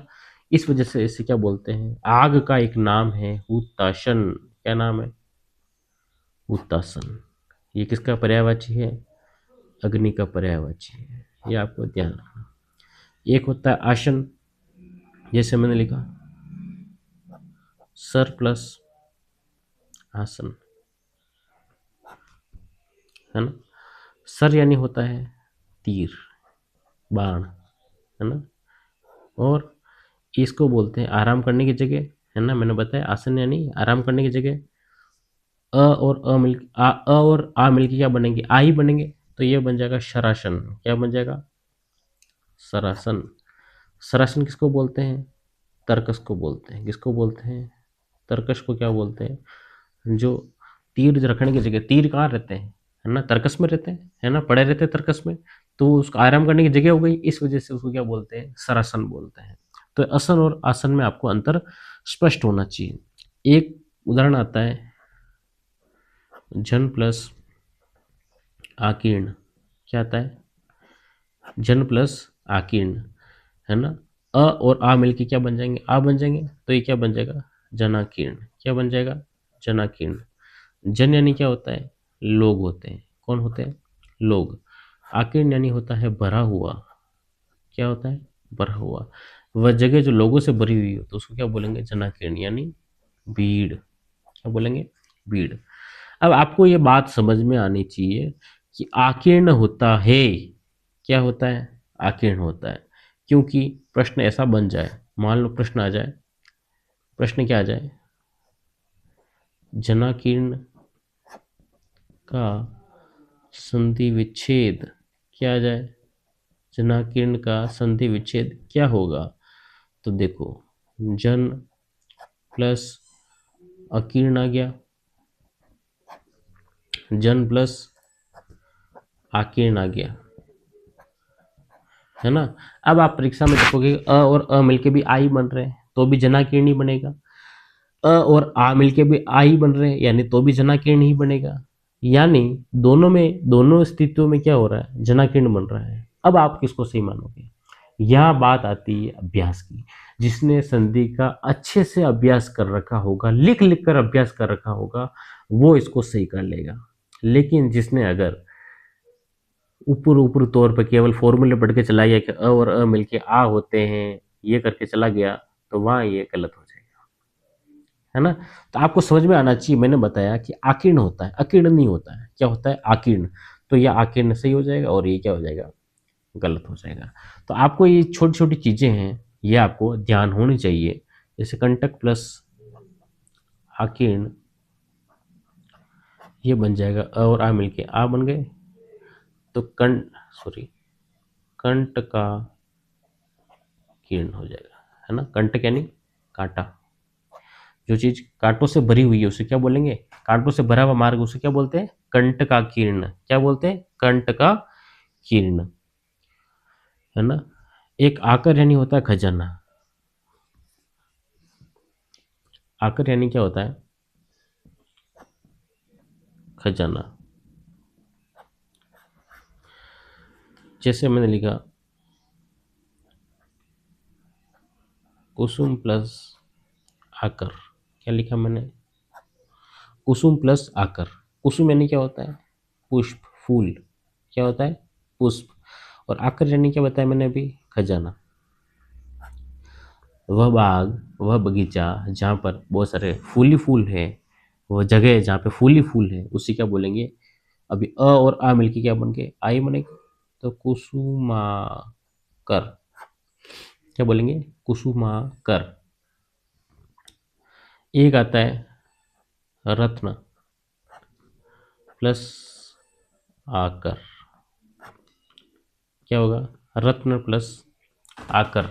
इस वजह से इसे क्या बोलते हैं? आग का एक नाम है हुताशन। क्या नाम है? हुतासन। ये किसका पर्यायवाची है? अग्नि का पर्यायवाची है। ये आपको ध्यान रखना। एक होता है आसन, जैसे मैंने लिखा सर प्लस आसन, है ना। सर यानी होता है तीर, बाण, है ना। और इसको बोलते हैं आराम करने की जगह, है ना। मैंने बताया आसन यानी आराम करने की जगह। अ और आ मिलके क्या बनेंगे? आ ही बनेंगे। तो ये बन जाएगा शरासन। क्या बन जाएगा? सरासन। सरासन किसको बोलते हैं? तर्कस को बोलते हैं। किसको बोलते हैं? तर्कस को क्या बोलते हैं? जो तीर रखने की जगह, तीर कहाँ रहते हैं? है ना, तर्कस में रहते हैं, है ना, पड़े रहते हैं तर्कस में। तो उसको आराम करने की जगह हो गई, इस वजह से उसको क्या बोलते हैं? सरासन बोलते हैं। तो असन और आसन में आपको अंतर स्पष्ट होना चाहिए। एक उदाहरण आता है, जन प्लस आकीर्ण। क्या आता है? जन प्लस आकीर्ण, है ना। अ और आ मिलके क्या बन जाएंगे? आ बन जाएंगे। तो ये क्या बन जाएगा? जनाकीर्ण। क्या बन जाएगा? जनाकीर्ण। जन यानी क्या होता है? लोग होते हैं। कौन होते हैं? लोग। आकीर्ण यानी होता है भरा हुआ। क्या होता है? भरा हुआ। वह जगह जो लोगों से भरी हुई हो तो उसको क्या बोलेंगे? जनाकीर्ण, यानी भीड़। क्या बोलेंगे? भीड़। अब आपको ये बात समझ में आनी चाहिए कि आकीर्ण होता है, क्या होता है? आकीर्ण होता है। क्योंकि प्रश्न ऐसा बन जाए, मान लो प्रश्न आ जाए, प्रश्न क्या आ जाए? जनाकीर्ण का संधि विच्छेद क्या आ जाए? जनाकीर्ण का संधि विच्छेद क्या होगा? तो देखो, जन प्लस अकीर्ण आ गया, जन प्लस आकीर्ण आ गया, है ना। अब आप परीक्षा में देखोगे अ और अ मिलके भी आ ही बन रहे हैं, तो भी जनाकीर्ण ही बनेगा। अ और आ मिलके भी आ ही बन रहे हैं, यानी तो भी जनाकीर्ण ही बनेगा। यानी दोनों स्थितियों में क्या हो रहा है? जनाकीर्ण बन रहा है। अब आप किसको सही मानोगे? यह बात आती है अभ्यास की। जिसने संधि का अच्छे से अभ्यास कर रखा होगा, लिख लिख कर अभ्यास कर रखा होगा, वो इसको सही कर लेगा। लेकिन जिसने अगर ऊपर ऊपर तौर पर केवल फॉर्मूले पढ़ के चला गया कि अ और अ मिलके आ होते हैं, ये करके चला गया, तो वहां ये गलत हो जाएगा, है ना। तो आपको समझ में आना चाहिए, मैंने बताया कि आकीर्ण होता है, अकीर्ण नहीं होता है। क्या होता है? आकीर्ण। तो यह आकीर्ण सही हो जाएगा और ये क्या हो जाएगा? गलत हो जाएगा। तो आपको ये छोटी छोटी चीजें हैं, ये आपको ध्यान होनी चाहिए। जैसे कंटक प्लस आकीर्ण, ये बन जाएगा अ और आ मिलके आ बन गए। तो कंट का कीर्ण हो जाएगा, है ना। कंटक यानी कांटा। जो चीज कांटों से भरी हुई है उसे क्या बोलेंगे? कांटों से भरा हुआ मार्ग उसे क्या बोलते हैं? कंट का कीर्ण। क्या बोलते हैं? कंट का कीर्ण, है ना। एक आकर यानी होता है खजाना। आकर यानी क्या होता है? खजाना। जैसे मैंने लिखा कुसुम प्लस आकर। क्या लिखा मैंने? कुसुम प्लस आकर। कुसुम यानी क्या होता है? पुष्प, फूल। क्या होता है? पुष्प। और आकर यानी क्या बताया मैंने अभी? खजाना। वह बाग, वह बगीचा जहाँ पर बहुत सारे फूल ही फूल है, वह जगह जहाँ पे फूल ही फूल है, उसे क्या बोलेंगे? अभी अ और आ मिलके क्या बन गए? आई बनेगा। तो कुसुमाकर। क्या बोलेंगे? कुसुमाकर। एक आता है रत्न प्लस आकर, क्या होगा? रत्न प्लस आकर,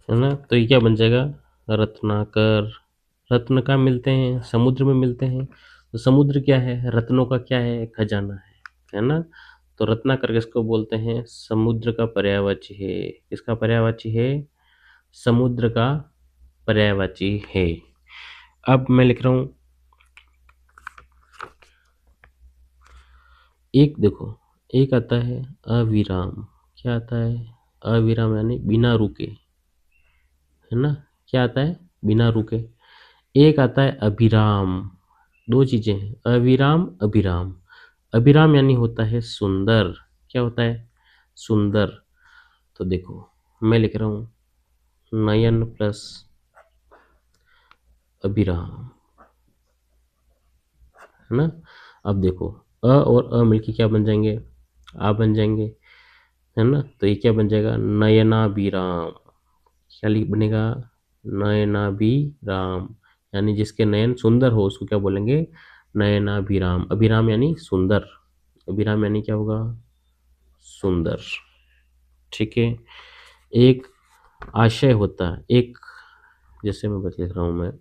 है ना। तो ये क्या बन जाएगा? रत्नाकर। रत्न कहाँ मिलते हैं? समुद्र में मिलते हैं। तो समुद्र क्या है? रत्नों का क्या है? खजाना है ना। तो रत्नाकर किसको बोलते हैं? समुद्र का पर्यायवाची है। किसका पर्यायवाची है? समुद्र का पर्यायवाची है। अब मैं लिख रहा हूं, एक देखो, एक आता है अविराम। क्या आता है? अविराम यानी बिना रुके, है ना। क्या आता है? बिना रुके। एक आता है अभिराम। दो चीजें हैं, अविराम अभिराम। अभिराम यानी होता है सुंदर। क्या होता है? सुंदर। तो देखो मैं लिख रहा हूं नयन प्लस अभिराम, है ना। अब देखो और मिलके क्या बन जाएंगे? आ बन जाएंगे, है ना। तो ये क्या बन जाएगा? नयनाभिराम। क्या बनेगा? नयनाभिराम, यानी जिसके नयन सुंदर हो उसको क्या बोलेंगे? नयनाभिराम। अभिराम यानी सुंदर। अभिराम यानी क्या होगा? सुंदर। ठीक है। एक आशय होता है, एक, जैसे मैं बता लिख रहा हूं,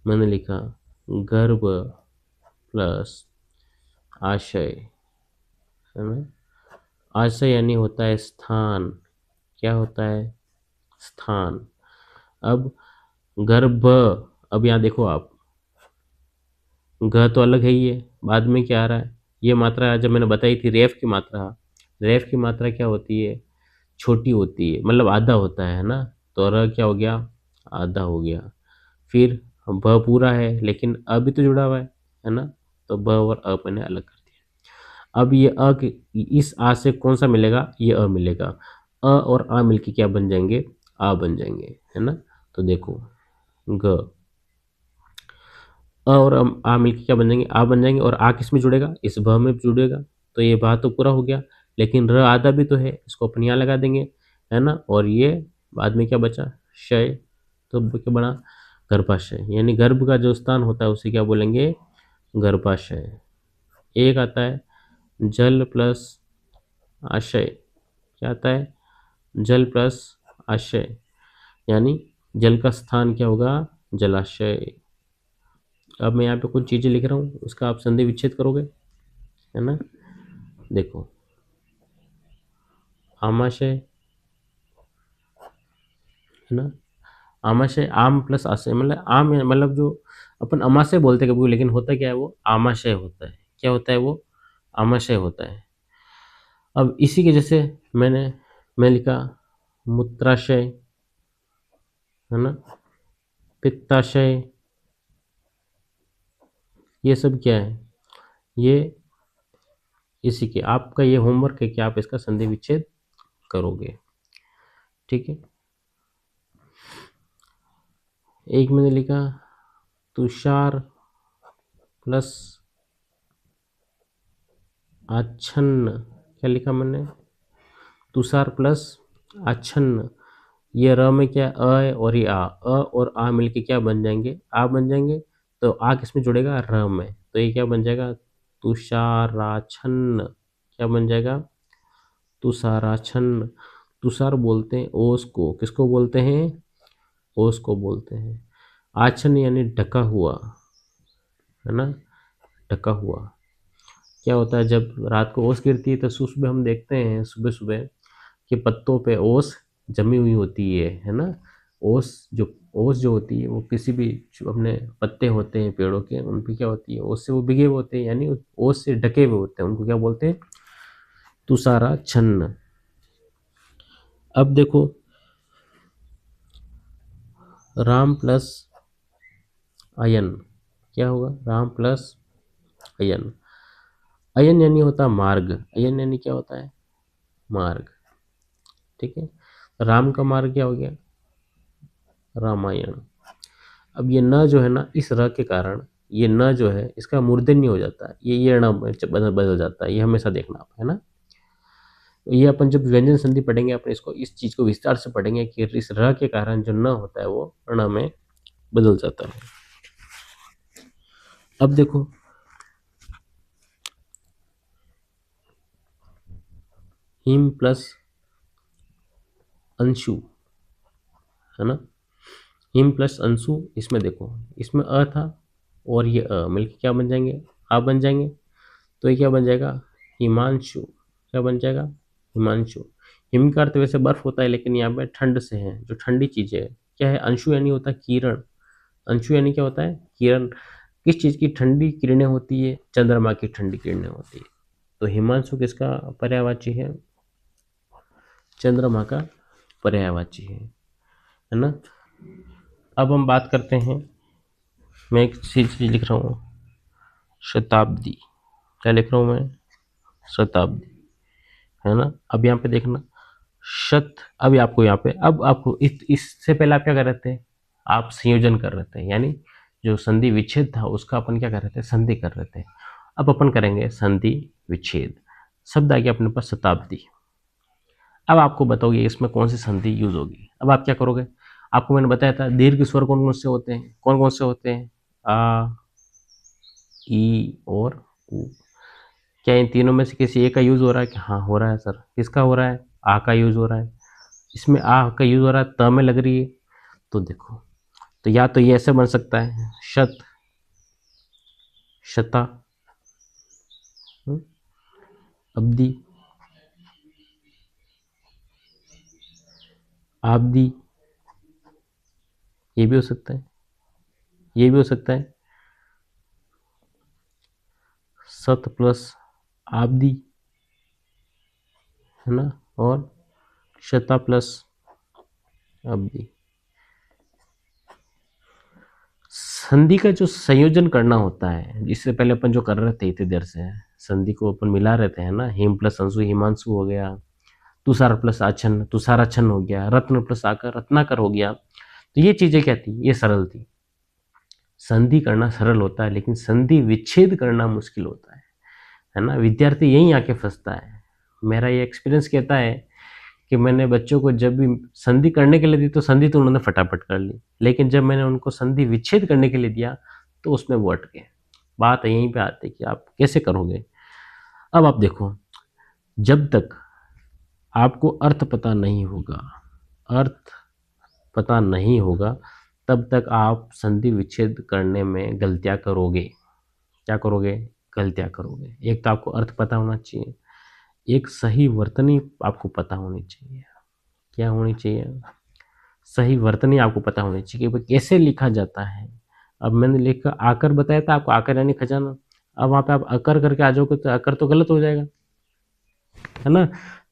मैंने लिखा गर्भ प्लस आशय, है ना। आशय यानी होता है स्थान। क्या होता है? स्थान। अब गर्भ, अब यहाँ देखो आप, घ तो अलग है ही है, बाद में क्या आ रहा है? ये मात्रा जब मैंने बताई थी रेफ की मात्रा, रेफ की मात्रा क्या होती है? छोटी होती है, मतलब आधा होता है ना। तो र क्या हो गया? आधा हो गया। फिर भ पूरा है लेकिन अ भी तो जुड़ा हुआ है ना। तो ब और अ मैंने अलग कर दिया। अब ये इस आ से कौन सा मिलेगा? ये अ मिलेगा। अ और आ मिलके क्या बन जाएंगे? आ बन जाएंगे, है ना। तो देखो ग, अ और आ मिलके क्या बन जाएंगे? आ बन जाएंगे। और आ किस में जुड़ेगा? इस भ में जुड़ेगा। तो ये भा तो पूरा हो गया, लेकिन र आधा भी तो है, इसको अपन यहाँ लगा देंगे, है ना। और ये बाद में क्या बचा? शय। तो क्या बना? गर्भाशय। यानी गर्भ का जो स्थान होता है उसे क्या बोलेंगे? गर्भाशय। एक आता है जल प्लस आशय। क्या आता है? जल प्लस आशय, यानी जल का स्थान क्या होगा? जलाशय। अब मैं यहाँ पे कुछ चीजें लिख रहा हूँ, उसका आप संधि विच्छेद करोगे, है ना। देखो आमाशय, है ना। आमाशय, आम प्लस आशय, मतलब आम मतलब जो अपन अमाशय बोलते हैं कभी, लेकिन होता क्या है? वो आमाशय होता है। क्या होता है? वो आमाशय होता है। अब इसी के जैसे मैं लिखा मूत्राशय, है ना, पित्ताशय। ये सब क्या है? ये इसी के, आपका ये होमवर्क है कि आप इसका संधि विच्छेद करोगे। ठीक है। एक मैंने लिखा तुषार प्लस आच्छन्न। क्या लिखा मैंने? तुषार प्लस आच्छन्न। ये र में क्या? अ है और ये आ, अ और आ मिलके क्या बन जाएंगे? आ बन जाएंगे। तो आ किस में जुड़ेगा? र में। तो ये क्या बन जाएगा? तुषाराच्छन्न। क्या बन जाएगा? तुषाराच्छन्न। तुषार बोलते हैं ओस को। किसको बोलते हैं? ओस को बोलते हैं। आच्छन्न यानी ढका हुआ, है ना, ढका हुआ। क्या होता है? जब रात को ओस गिरती है तो सुबह हम देखते हैं, सुबह सुबह कि पत्तों पे ओस जमी हुई होती है ना। ओस जो होती है वो किसी भी जो अपने पत्ते होते हैं पेड़ों के, उन पे क्या होती है? ओस से वो भिगे हुए होते हैं, यानी ओस से ढके हुए होते हैं, उनको क्या बोलते हैं? तुषारा छन्न। अब देखो राम प्लस अयन। क्या होगा? राम प्लस अयन। अयन यानी होता है मार्ग। अयन यानी क्या होता है? मार्ग। ठीक है। राम का मार्ग क्या हो गया? रामायण। अब ये न जो है ना, इस र के कारण ये न जो है इसका मूर्धन्य हो जाता है, ये ण में बदल जाता है। ये हमेशा देखना आप, है ना। तो ये अपन जब व्यंजन संधि पढ़ेंगे अपन इसको, इस चीज को विस्तार से पढ़ेंगे कि इस र के कारण जो न होता है वो ण में बदल जाता है। अब देखो हिम प्लस अंशु, है ना, हिम प्लस अंशु, इसमें देखो इसमें अ था और ये मिलके क्या बन जाएंगे, आ बन जाएंगे। तो ये क्या बन जाएगा, हिमांशु। क्या बन जाएगा, हिमांशु। हिम का अर्थ वैसे बर्फ होता है, लेकिन यहाँ पे ठंड से है, जो ठंडी चीजें है। क्या है, अंशु यानी होता है किरण। अंशु यानी क्या होता है, किरण। किस चीज की ठंडी किरणें होती है, चंद्रमा की ठंडी किरणें होती है। तो हिमांशु किसका पर्यायवाची है, चंद्रमा का पर्यायवाची है ना। अब हम बात करते हैं, मैं एक चीज लिख रहा हूँ, शताब्दी। क्या लिख रहा हूँ मैं, शताब्दी, है ना। अब यहाँ पे देखना शत, अभी आपको यहाँ पे, अब आपको इससे पहले आप क्या कर रहे थे, आप संयोजन कर रहे थे, यानी जो संधि विच्छेद था उसका अपन क्या कर रहे थे, संधि कर रहे थे। अब अपन करेंगे संधि विच्छेद। शब्द आ गया अपने पास शताब्दी। अब आपको बताओगे इसमें कौन सी संधि यूज होगी। अब आप क्या करोगे, आपको मैंने बताया था दीर्घ स्वर कौन कौन से होते हैं, कौन कौन से होते हैं, आ, ई और उ। क्या इन तीनों में से किसी एक का यूज हो रहा है, कि हाँ हो रहा है सर, किसका हो रहा है, आ का यूज हो रहा है। इसमें आ का यूज हो रहा है, त में लग रही है। तो देखो, तो या तो ये ऐसे बन सकता है, शत, शता, अब्दी, आब्दी, ये भी हो सकता है, ये भी हो सकता है, सत प्लस आब्दी, है ना, और शता प्लस अब्दी। संधि का जो संयोजन करना होता है, इससे पहले अपन जो कर रहे थे इतनी देर से, संधि को अपन मिला रहे थे, है ना, हिम प्लस अंशु हिमांशु हो गया, तुषार प्लस आच्छन्न तुषाराच्छन्न हो गया, रत्न प्लस आकर रत्नाकर हो गया। तो ये चीजें क्या थी, ये सरल थी। संधि करना सरल होता है, लेकिन संधि विच्छेद करना मुश्किल होता है ना। विद्यार्थी यहीं आके फंसता है। मेरा ये एक्सपीरियंस कहता है कि मैंने बच्चों को जब भी संधि करने के लिए दी तो संधि तो उन्होंने फटाफट कर ली, लेकिन जब मैंने उनको संधि विच्छेद करने के लिए दिया तो उसमें वो अटके। बात यहीं पे आती है कि आप कैसे करोगे। अब आप देखो, जब तक आपको अर्थ पता नहीं होगा, अर्थ पता नहीं होगा, तब तक आप संधि विच्छेद करने में गलतियां करोगे। क्या करोगे, गलतियां करोगे। एक तो आपको अर्थ पता होना चाहिए, एक सही वर्तनी आपको पता होनी चाहिए। क्या होनी चाहिए, सही वर्तनी आपको पता होनी चाहिए कि कैसे लिखा जाता है। अब मैंने लिखा आकर बताया था आपको, आकर यानी खजाना। अब वहाँ पे आप अकर करके आ जाओगे तो अकर तो गलत हो जाएगा, है ना।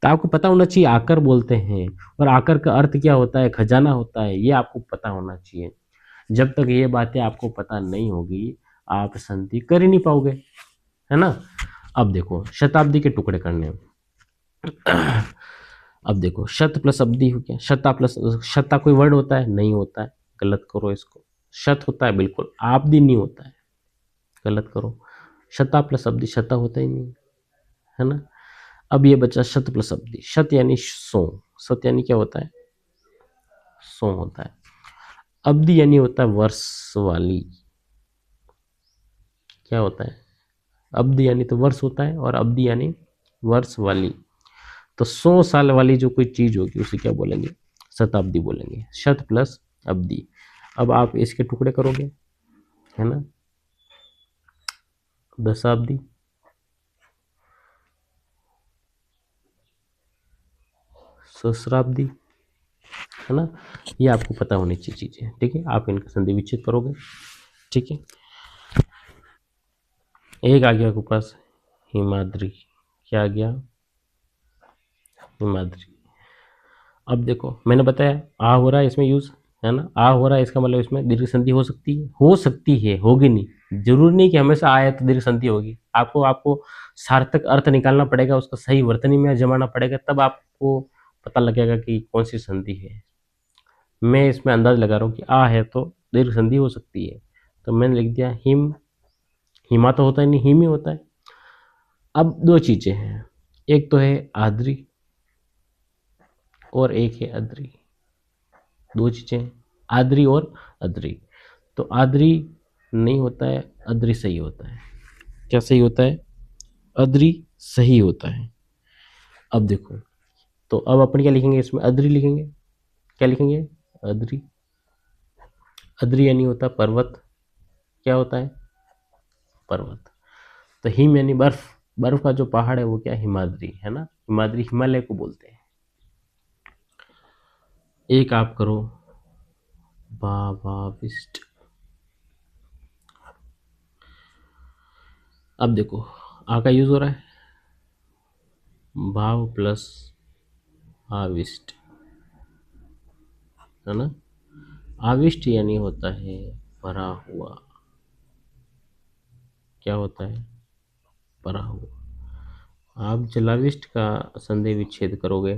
तो आपको पता होना चाहिए आकर बोलते हैं, और आकर का अर्थ क्या होता है, खजाना होता है, ये आपको पता होना चाहिए। जब तक ये बातें आपको पता नहीं होगी, आप संधि कर ही नहीं पाओगे, है ना। अब देखो शताब्दी के टुकड़े करने हैं। अब देखो शत प्लस अब्दी हो गया, शता प्लस, शता कोई वर्ड होता है, नहीं होता है, गलत करो इसको। शत होता है बिल्कुल, आब्दी नहीं होता है, गलत करो। शता प्लस अब्दी, शता होता ही नहीं, है ना। अब ये बचा शत प्लस अब्दी। शत यानी 100, सत यानी क्या होता है, 100 होता है। अब्दी यानी होता है वर्ष वाली। क्या होता है, अब्दी यानी तो वर्ष होता है, और अब्दी यानी वर्ष वाली। तो 100 साल वाली जो कोई चीज होगी उसे क्या बोलेंगे, शताब्दी बोलेंगे। शत प्लस अब्दी। अब आप इसके टुकड़े करोगे, है ना, दशाब्दी, सहस्राब्दी, है ना। ये आपको पता होनी चाहिए चीजें, ठीक है। आप इनका संधि विच्छेद करोगे, ठीक है। एक आ गया आपके पास हिमाद्री। क्या आ गया, हिमाद्री। अब देखो मैंने बताया आ हो रहा है इसमें यूज, है ना, आ हो रहा है, इसका मतलब इसमें दीर्घ संधि हो सकती है, हो सकती है, होगी नहीं, जरूरी नहीं कि हमेशा आए तो दीर्घ संधि होगी। आपको आपको सार्थक अर्थ निकालना पड़ेगा, उसका सही वर्तनी में जमाना पड़ेगा, तब आपको पता लगेगा कि कौन सी संधि है। मैं इसमें अंदाज लगा रहा हूँ कि आ है तो दीर्घ संधि हो सकती है, तो मैंने लिख दिया हिम। हिमा तो होता ही नहीं, हिम ही होता है। अब दो चीजें हैं, एक तो है आद्री और एक है अद्री। दो चीजें, आद्री और अद्री। तो आद्री नहीं होता है, अद्री सही होता है। क्या सही होता है? अद्री सही होता है। अब देखो, तो अब अपन क्या लिखेंगे इसमें? अद्री लिखेंगे। क्या लिखेंगे? अद्री। अद्री यानी होता है पर्वत। क्या होता है? पर्वत। तो हिम यानी बर्फ। बर्फ का जो पहाड़ है वो क्या? हिमाद्री है ना। हिमाद्री हिमालय को बोलते हैं। एक आप करो भावाविष्ट। अब देखो, आ का यूज हो रहा है, भाव प्लस आविष्ट, है ना। आविष्ट यानी होता है भरा हुआ। क्या होता है? भरा हुआ। आप जलाविष्ट का संधि विच्छेद करोगे,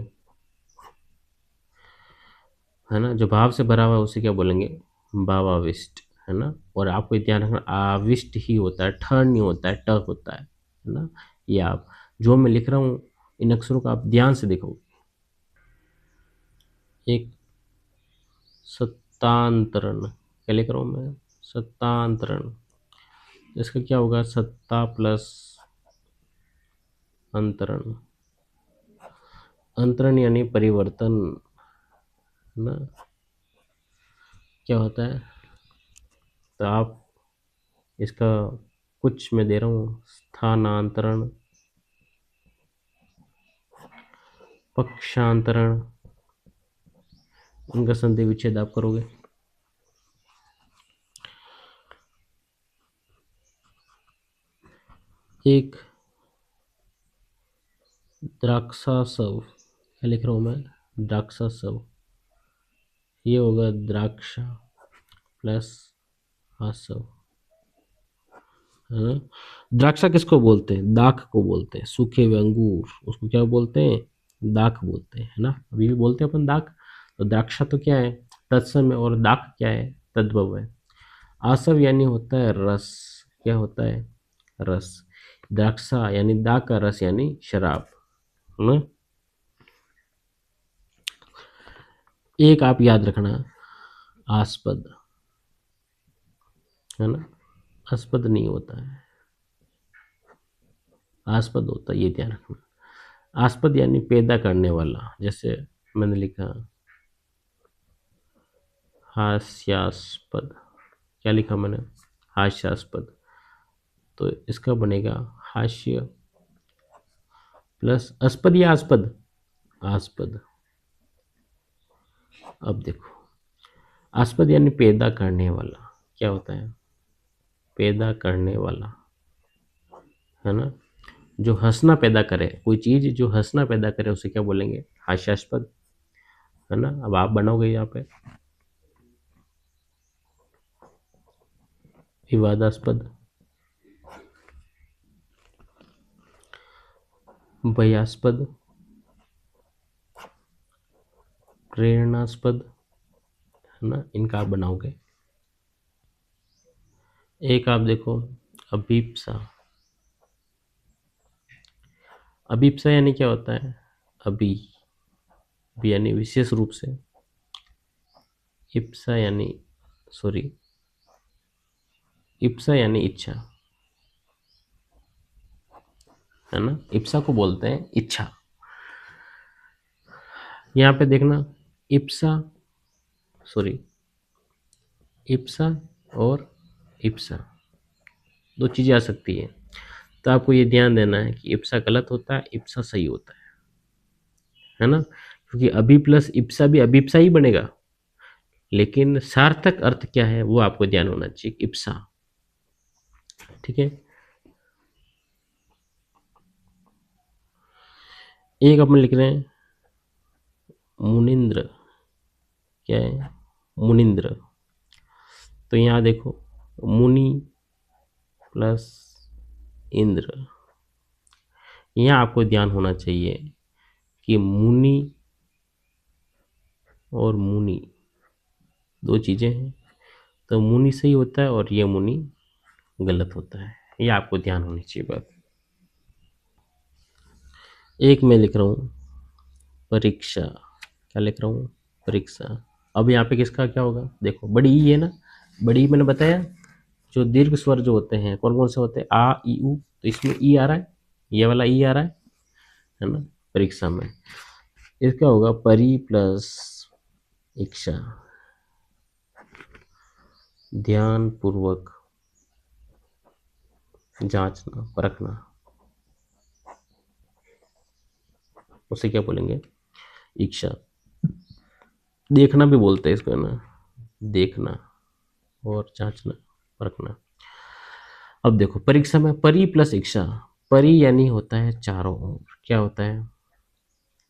है ना, जो भाव से भरा हुआ है उसे क्या बोलेंगे? भावाविष्ट, है ना। और आपको ध्यान रखना, आविष्ट ही होता है, ठ नहीं होता है, ट होता है ना। ये आप जो मैं लिख रहा हूँ इन अक्षरों को आप ध्यान से देखोगे। एक सत्तांतरण, क्या लिख रहा हूँ मैं? सत्तांतरण। इसका क्या होगा? सत्ता प्लस अंतरण। अंतरण यानी परिवर्तन, है ना। क्या होता है? तो आप इसका कुछ मैं दे रहा हूँ, स्थानांतरण, पक्षांतरण, उनका संधि विच्छेद आप करोगे। एक द्राक्षासव, क्या लिख रहा हूँ मैं? द्राक्षासव। ये होगा द्राक्षा प्लस आसव, है ना। द्राक्षा किसको बोलते हैं? दाख को बोलते हैं। सूखे हुए अंगूर उसको क्या बोलते हैं? दाख बोलते हैं, है ना। अभी भी बोलते हैं अपन दाख। तो द्राक्षा तो क्या है? तत्सम है। और दाख क्या है? तद्भव है। आसव यानी होता है रस। क्या होता है? रस। द्राक्षा यानी दाख का रस यानी शराब, है ना। एक आप याद रखना, आस्पद, है ना। आस्पद नहीं होता है, आस्पद होता है, ये ध्यान रखना। आस्पद यानी पैदा करने वाला। जैसे मैंने लिखा हास्यास्पद। क्या लिखा मैंने? हास्यास्पद। तो इसका बनेगा हास्य प्लस अस्पद या आस्पद? आस्पद। अब देखो, आस्पद यानी पैदा करने वाला। क्या होता है? पैदा करने वाला, है ना। जो हंसना पैदा करे, कोई चीज जो हंसना पैदा करे उसे क्या बोलेंगे? हास्यास्पद, है ना। अब आप बनाओगे यहाँ पे विवादास्पद, भयास्पद, प्रेरणास्पद, है ना। इनका आप बनाओगे। एक आप देखो, अभीप्सा। अभीप्सा यानी क्या होता है? अभी, भी यानी विशेष रूप से, इप्सा यानी, सॉरी, इप्सा यानी इच्छा, है ना। इप्सा को बोलते हैं इच्छा। यहाँ पे देखना, इप्सा, सॉरी, इप्सा और इप्सा दो चीजें आ सकती है। तो आपको ये ध्यान देना है कि इप्सा गलत होता है, इप्सा सही होता है ना। क्योंकि अभी प्लस इप्सा भी अभिप्सा ही बनेगा, लेकिन सार्थक अर्थ क्या है वो आपको ध्यान होना चाहिए, इप्सा। ठीक है। एक अपन लिख रहे हैं मुनिंद्र। क्या है? मुनिंद्र। तो यहाँ देखो, मुनि प्लस इंद्र। यहाँ आपको ध्यान होना चाहिए कि मुनि और मुनि दो चीजें हैं। तो मुनि सही होता है और ये मुनि गलत होता है। ये आपको ध्यान होनी चाहिए बात। एक मैं लिख रहा हूँ परीक्षा। क्या लिख रहा हूँ? परीक्षा। अब यहाँ पे किसका क्या होगा? देखो, बड़ी ई है ना। बड़ी ई मैंने बताया जो दीर्घ स्वर जो होते हैं कौन कौन से होते हैं, आ ई उ, तो इसमें ई आ रहा है, ये वाला ई आ रहा है ना परीक्षा में। इसका होगा परी प्लस इच्छा, ध्यान पूर्वक जांचना परखना, उसे क्या बोलेंगे, इच्छा। देखना भी बोलते हैं इसको ना, देखना और जांचना परखना। अब देखो परीक्षा में परी प्लस इच्छा, परी यानी होता है चारों ओर, क्या होता है,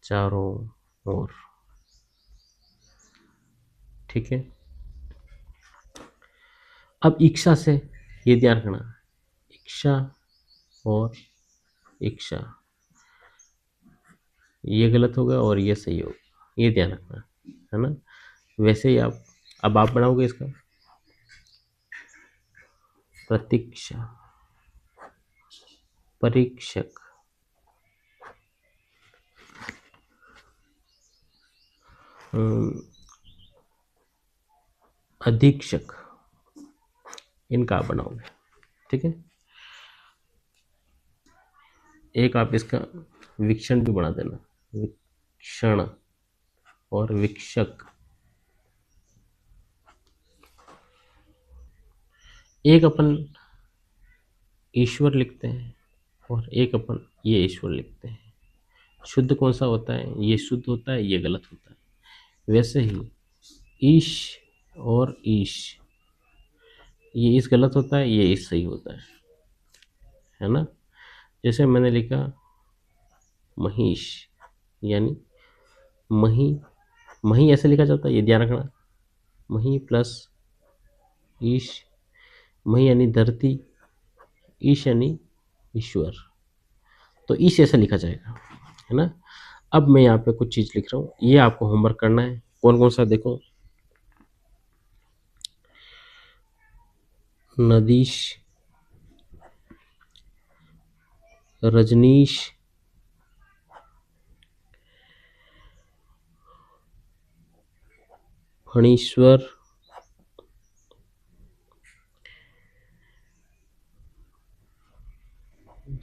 चारों ओर, ठीक है। अब इच्छा से ये ध्यान रखना, इच्छा और इच्छा, ये गलत होगा और ये सही होगा, ये ध्यान रखना है ना। वैसे ही आप, अब आप बनाओगे इसका प्रतीक्षा, परीक्षक, अधीक्षक, इनका आप बनाओगे, ठीक है। एक आप इसका वीक्षण भी बना देना, वीक्षण और वीक्षक। एक अपन ईश्वर लिखते हैं और एक अपन ये ईश्वर लिखते हैं, शुद्ध कौन सा होता है, ये शुद्ध होता है, ये गलत होता है। वैसे ही ईश और ईश, ये इस गलत होता है, ये इस सही होता है ना। जैसे मैंने लिखा महिष, यानी मही, मही ऐसे लिखा जाता है, ये ध्यान रखना, मही प्लस ईश, मही यानी धरती, ईश यानी ईश्वर, तो ईश ऐसा लिखा जाएगा, है ना। अब मैं यहाँ पे कुछ चीज लिख रहा हूँ, ये आपको होमवर्क करना है। कौन कौन सा, देखो, नदीश, रजनीश, फणीश्वर,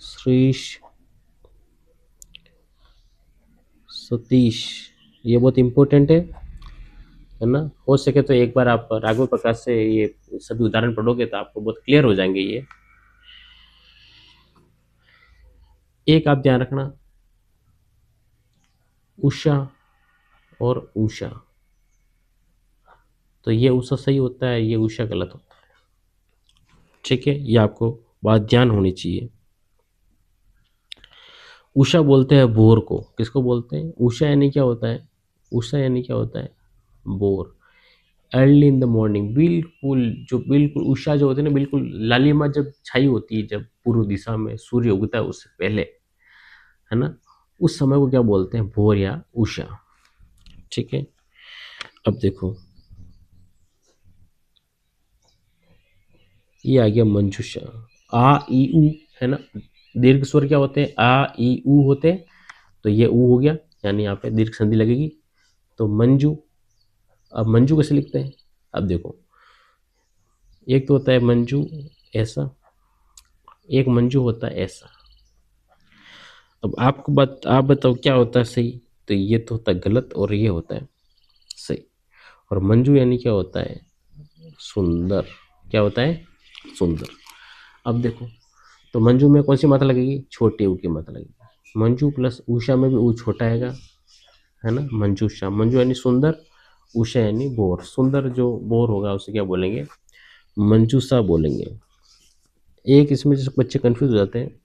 श्रीश, सतीश, ये बहुत इंपॉर्टेंट है ना। हो सके तो एक बार आप राघव प्रकाश से ये सभी उदाहरण पढ़ोगे तो आपको बहुत क्लियर हो जाएंगे ये। एक आप ध्यान रखना, उषा और उषा, तो ये उषा सही होता है, ये उषा गलत होता है, ठीक है। ये आपको बात ध्यान होनी चाहिए। उषा बोलते हैं भोर को, किसको बोलते हैं, उषा यानी क्या होता है, उषा यानी क्या होता है, भोर, अर्ली इन द मॉर्निंग, बिल्कुल जो बिल्कुल उषा जो होती है ना, बिल्कुल लालिमा जब छाई होती है, जब पूर्व दिशा में सूर्य उगता है उससे पहले, है ना, उस समय को क्या बोलते हैं, भोर या उषा, ठीक है। अब देखो ये आ गया मंजूषा, आ ई उ, है ना, दीर्घ स्वर क्या होते हैं, आ ई उ होते हैं, तो ये ऊ हो गया, यानी यहाँ पे दीर्घ संधि लगेगी, तो मंजू। अब मंजू कैसे लिखते हैं, अब देखो एक तो होता है मंजू ऐसा, एक मंजू होता है ऐसा। अब आपको आप बताओ क्या होता है सही, तो ये तो होता है गलत और ये होता है सही। और मंजू यानी क्या होता है, सुंदर, क्या होता है, सुंदर। अब देखो तो मंजू में कौन सी मात्रा लगेगी, छोटी ऊ की मात्रा लगेगी, मंजू प्लस उषा में भी ऊ छोटा आएगा, है ना, मंजूषा, मंजू यानी सुंदर, उषा यानी बोर, सुंदर जो बोर होगा उसे क्या बोलेंगे, मंजूषा बोलेंगे। एक इसमें जिस बच्चे कंफ्यूज हो जाते हैं,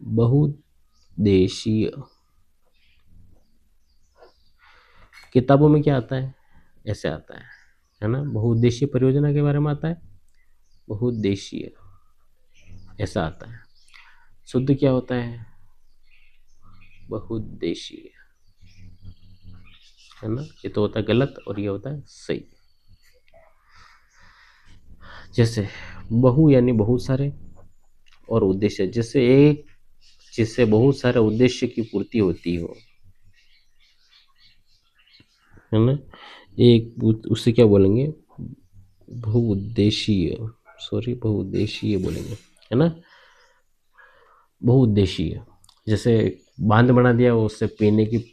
बहुदेशीय, किताबों में क्या आता है, ऐसे आता है ना, बहुउद्देशीय परियोजना के बारे में आता है, बहुउद्देशीय ऐसा आता है। शुद्ध क्या होता है, बहुउद्देशीय, है ना, ये तो होता है गलत और ये होता है सही। जैसे बहु यानी बहुत सारे, और उद्देश्य, जैसे एक जिससे बहुत सारे उद्देश्य की पूर्ति होती हो, है ना, एक उससे क्या बोलेंगे, बहुउद्देशीय, सॉरी बहुउद्देशीय बोलेंगे, है ना। बहुउद्देशीय, जैसे बांध बना दिया, उससे पीने की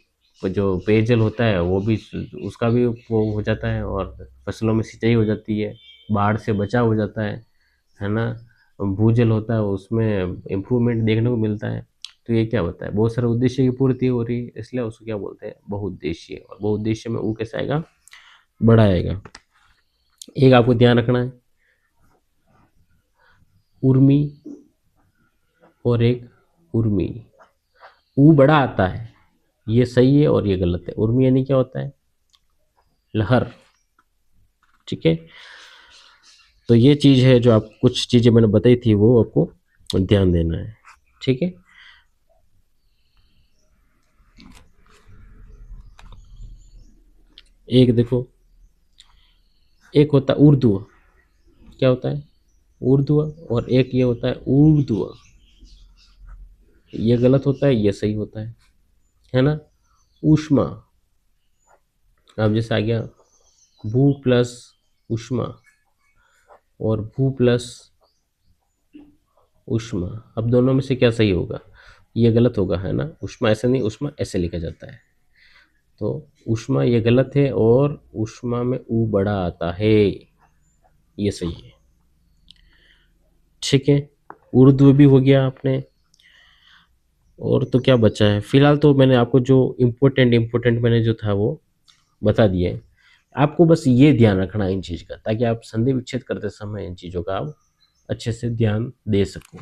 जो पेयजल होता है वो भी, उसका भी वो हो जाता है, और फसलों में सिंचाई हो जाती है, बाढ़ से बचाव हो जाता है ना। भूजल होता है, उसमें इम्प्रूवमेंट देखने को मिलता है। तो ये क्या होता है, बहुत सारे उद्देश्य की पूर्ति हो रही है, इसलिए उसको क्या बोलते हैं, बहुउद्देशीय। और बहुउद्देश्य में वो कैसे आएगा, बड़ा आएगा। एक आपको ध्यान रखना है, उर्मी और एक उर्मी। ऊ बड़ा आता है, ये सही है और ये गलत है। उर्मी यानी क्या होता है, लहर, ठीक है। तो ये चीज है, जो आप कुछ चीजें मैंने बताई थी वो आपको ध्यान देना है, ठीक है। एक देखो, एक होता है ऊर्ध्व, क्या होता है, ऊर्ध्व, और एक ये होता है ऊर्ध्व। ये गलत होता है, ये सही होता है ना। ऊष्मा, अब जैसे आ गया भू प्लस ऊष्मा और भू प्लस ऊष्मा, अब दोनों में से क्या सही होगा, ये गलत होगा, है ना। ऊष्मा ऐसे नहीं, ऊष्मा ऐसे लिखा जाता है। तो ऊष्मा ये गलत है, और ऊष्मा में ऊ बड़ा आता है, ये सही है, ठीक है। उर्दू भी हो गया आपने। और तो क्या बचा है, फिलहाल तो मैंने आपको जो इम्पोर्टेंट मैंने जो था वो बता दिया है। आपको बस ये ध्यान रखना है इन चीज़ का, ताकि आप संधि विच्छेद करते समय इन चीज़ों का आप अच्छे से ध्यान दे सको।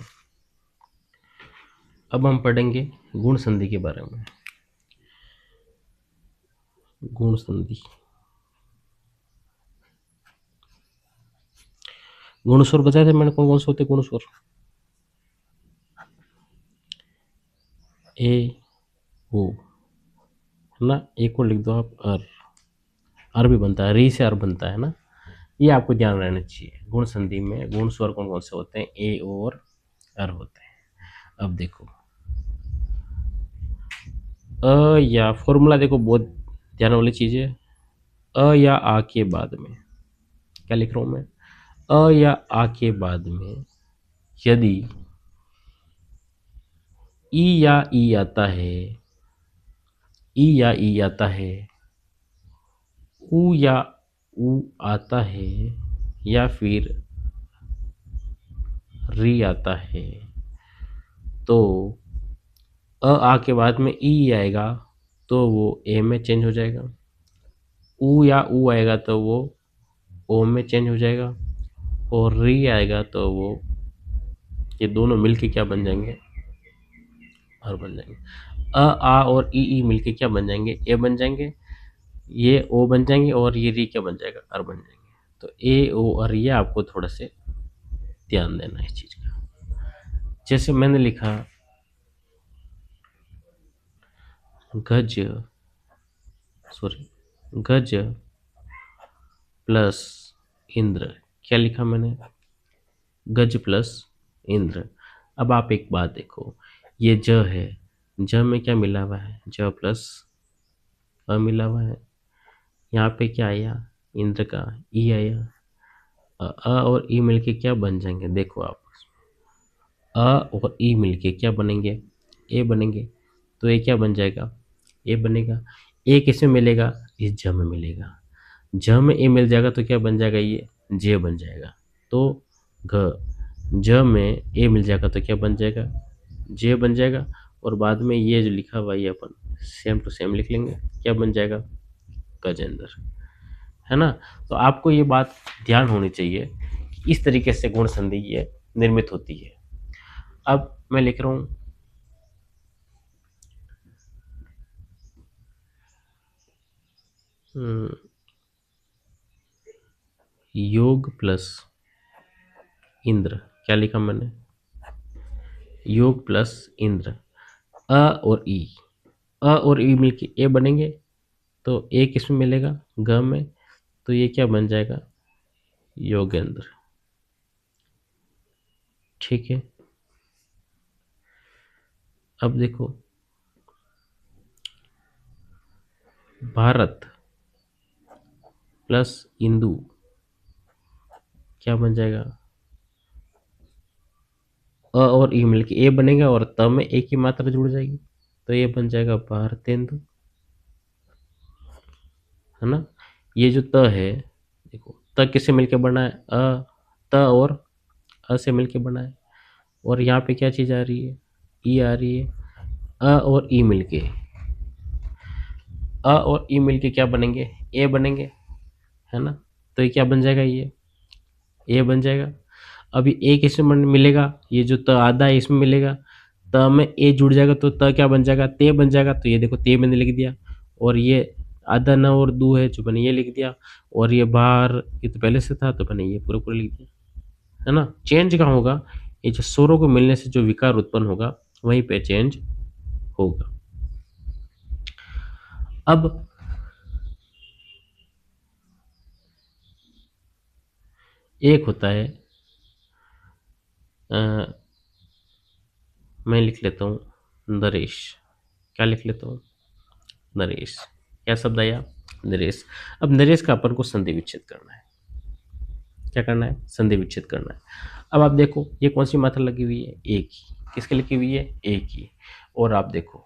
अब हम पढ़ेंगे गुण संधि के बारे में। गुण संधि, गुणस्वर बताए थे मैंने, कौन कौन से होते गुणस्वर, ए ओ, है ना। एक को लिख दो आप अर भी बनता है, री से अर बनता है ना। ये आपको ध्यान रहना चाहिए, गुण संधि में गुण स्वर कौन कौन से होते हैं, ए और अर होते हैं। अब देखो, या फॉर्मूला देखो, बहुत ध्यान वाली चीज है। या आ के बाद में क्या लिख रहा हूं मैं, या आ के बाद में यदि ई या ई आता है, ई या ई आता है, ऊ या ऊ आता है, या फिर री आता है, तो आ के बाद में ई आएगा तो वो ए में चेंज हो जाएगा। ऊ या ऊ आएगा तो वो ओ में चेंज हो जाएगा। और री आएगा तो वो, ये दोनों मिलके क्या बन जाएंगे, और बन जाएंगे। आ और ई मिलके क्या बन जाएंगे, ए बन जाएंगे। ये ओ बन जाएंगे, और ये री क्या बन जाएगा, अर बन जाएंगे। तो ए ओ और ये आपको थोड़ा से ध्यान देना है इस चीज का। जैसे मैंने लिखा गज, सॉरी, गज प्लस इंद्र, क्या लिखा मैंने, गज प्लस इंद्र। अब आप एक बात देखो, ये ज है, ज में क्या मिला हुआ है, ज प्लस अ मिला हुआ है। यहाँ पे क्या आया, इंद्र का ई आया। और ई मिलके क्या बन जाएंगे, देखो आप, अ और ई मिलके क्या बनेंगे, ए बनेंगे। तो ये क्या बन जाएगा, ए बनेगा। ए किस में मिलेगा, इस ज में मिलेगा। ज में ए मिल जाएगा तो क्या बन जाएगा, ये जे बन जाएगा। तो घ, ज में ए मिल जाएगा तो क्या बन जाएगा, जे बन जाएगा। और बाद में ये जो लिखा हुआ है, ये अपन सेम टू सेम लिख लेंगे, क्या बन जाएगा, गजेंद्र, है ना। तो आपको ये बात ध्यान होनी चाहिए कि इस तरीके से गुण संधि ये निर्मित होती है। अब मैं लिख रहा हूं योग प्लस इंद्र, क्या लिखा मैंने, योग प्लस इंद्र। अ और ई, अ और ई मिलके ए बनेंगे। तो ए किस में मिलेगा, ग में। तो ये क्या बन जाएगा, योगेंद्र, ठीक है। अब देखो, भारत प्लस इंदु, क्या बन जाएगा, अ और ई मिलके ए बनेगा और त में ए की मात्रा जुड़ जाएगी, तो ये बन जाएगा भारतेंदु, है ना। ये जो त है, देखो त किससे मिलके बना है, त और अ से मिलके बना है, और यहाँ पे क्या चीज़ आ रही है, ई आ रही है, और ई मिलके, और ई मिलके क्या बनेंगे, ए बनेंगे, है ना। तो ये क्या बन जाएगा, ये ए बन जाएगा। अभी ए किसमें मिलेगा, ये जो त आधा है इसमें मिलेगा, त में ए जुड़ जाएगा तो त क्या बन जाएगा, ते बन जाएगा। तो ये देखो ते मैंने लिख दिया, और ये आधा न और दू है जो मैंने ये लिख दिया, और ये बाहर ये तो पहले से था तो मैंने ये पूरे पूरे लिख दिया, है ना। चेंज कहाँ होगा, ये जो स्वरों को मिलने से जो विकार उत्पन्न होगा वहीं पे चेंज होगा। अब एक होता है, मैं लिख लेता हूँ नरेश, क्या लिख लेता हूँ, नरेश। क्या शब्द आया, नरेश। अब नरेश का अपन को संधि विच्छेद करना है, क्या करना है, संधि विच्छेद करना है। अब आप देखो ये कौन सी मात्रा लगी हुई है, ए की, किसके लगी हुई है, ए की। और आप देखो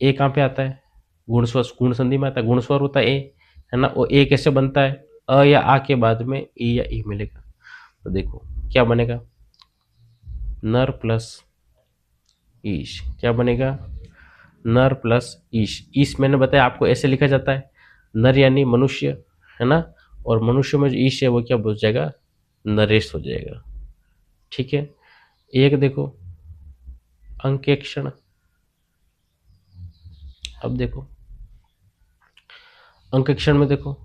ए कहाँ पे आता है, गुण स्वर, गुण संधि में आता है, गुण स्वर होता है ए, है ना। और ए कैसे बनता है, अ या आ के बाद में ई या ई मिलेगा, तो देखो क्या बनेगा, नर प्लस ईश, क्या बनेगा, नर प्लस ईश। ईश मैंने बताया आपको ऐसे लिखा जाता है, नर यानी मनुष्य, है ना, और मनुष्य में जो ईश है वो क्या हो जाएगा, नरेश हो जाएगा, ठीक है। एक देखो अंकेक्षण, अब देखो अंकेक्षण में देखो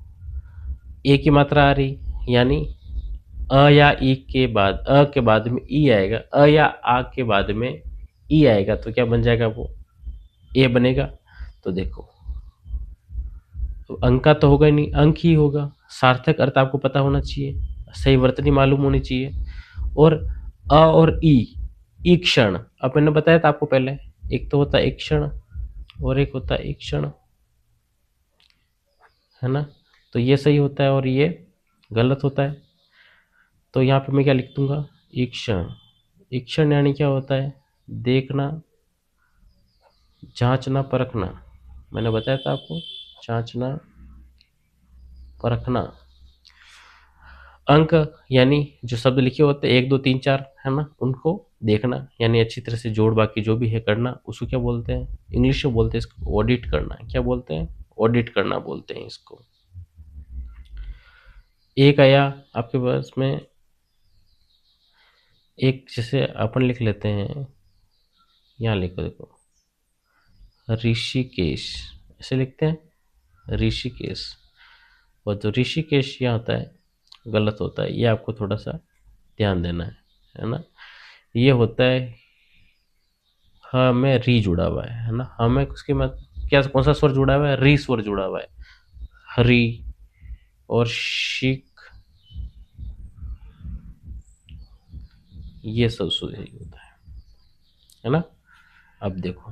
ए की मात्रा आ रही, यानी अ या ई के बाद, अ के बाद में ई आएगा, अ या आ के बाद में ई आएगा, तो क्या बन जाएगा, वो ए बनेगा। तो देखो तो अंक का तो होगा ही नहीं, अंक ही होगा। सार्थक अर्थ आपको पता होना चाहिए, सही वर्तनी मालूम होनी चाहिए। और अ और ई क्षण, अब मैंने बताया था आपको पहले, एक तो होता है एक क्षण और एक होता है एक क्षण, है ना। तो ये सही होता है और ये गलत होता है। तो यहाँ पे मैं क्या लिख दूंगा, ईक्षण। ईक्षण यानी क्या होता है, देखना, जांचना, परखना। मैंने बताया था आपको, जांचना परखना। अंक यानी जो शब्द लिखे होते हैं 1 2 3 4, है ना, उनको देखना, यानी अच्छी तरह से जोड़ बाकी जो भी है करना, उसको क्या बोलते हैं, इंग्लिश में बोलते हैं इसको ऑडिट करना। क्या बोलते हैं, ऑडिट करना बोलते हैं इसको। एक आया आपके पास में, एक जैसे अपन लिख लेते हैं, यहाँ लिखो देखो ऋषिकेश, ऐसे लिखते हैं ऋषिकेश, और जो ऋषिकेश यहाँ होता है गलत होता है, ये आपको थोड़ा सा ध्यान देना है ना। ये होता है हाँ में री जुड़ा हुआ है ना, हाँ में उसके मत क्या, कौन सा स्वर जुड़ा हुआ है, री स्वर जुड़ा हुआ है, हरी और शिक, ये सब स्वर यही होता है ना। अब देखो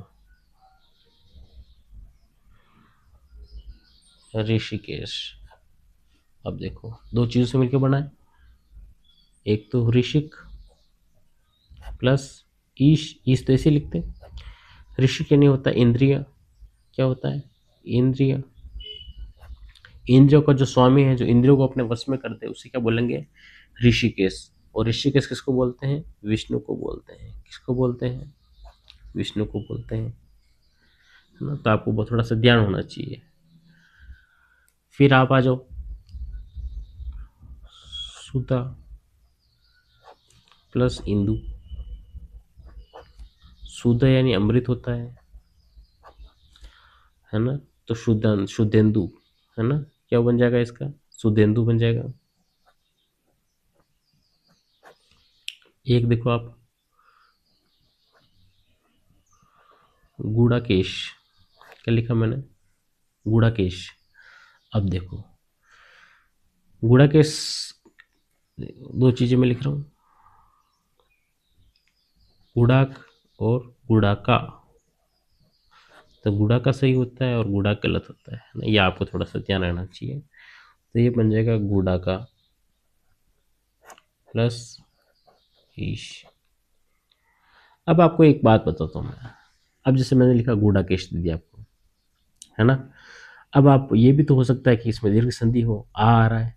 ऋषिकेश, अब देखो दो चीजों से मिलकर बना है, एक तो ऋषिक प्लस ईश तो ऐसे लिखते हैं। ऋषिक यानी होता है इंद्रिय, क्या होता है, इंद्रिय। इंद्रियों का जो स्वामी है, जो इंद्रियों को अपने वश में करते हैं, उसे क्या बोलेंगे, ऋषिकेश। और ऋषिकेश किसको बोलते हैं, विष्णु को बोलते हैं। किसको बोलते हैं, विष्णु को बोलते हैं, है ना। तो आपको बहुत थोड़ा सा ध्यान होना चाहिए। फिर आप आ जाओ सुधा प्लस इंदु, सुधा यानी अमृत होता है ना। तो शुद्धेंदु, है ना, क्या बन जाएगा इसका, शुद्धेंदु बन जाएगा। एक देखो आप गुड़ाकेश, क्या लिखा मैंने, गुड़ाकेश। अब देखो गुड़ाकेश, दो चीजें मैं लिख रहा हूँ, गुड़ाक और गुड़ाका। तो गुड़ाका सही होता है और गुड़ाक गलत होता है ना, ये आपको थोड़ा सा ध्यान रहना चाहिए। तो ये बन जाएगा गुड़ाका, प्लस ईश। अब आपको एक बात बताता हूँ मैं। अब जैसे मैंने लिखा गूढ़ाकेश दे दिया आपको, है ना। अब आप ये भी तो हो सकता है कि इसमें दीर्घ संधि हो, आ रहा है।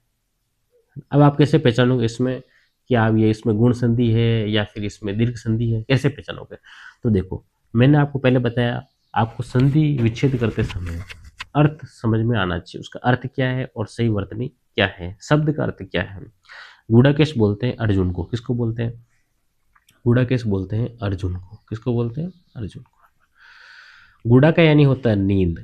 अब आप कैसे पहचानोगे इसमें कि आप ये इसमें गुण संधि है या फिर इसमें दीर्घ संधि है, कैसे पहचानोगे? तो देखो, मैंने आपको पहले बताया, आपको संधि विच्छेद करते समय अर्थ समझ में आना चाहिए, उसका अर्थ क्या है और सही वर्तनी क्या है, शब्द का अर्थ क्या है। गूढ़ाकेश बोलते हैं अर्जुन को, किसको बोलते हैं? गूढ़ाकेश बोलते हैं अर्जुन को, किसको बोलते हैं? अर्जुन को। गूढ़ा का यानी होता है नींद,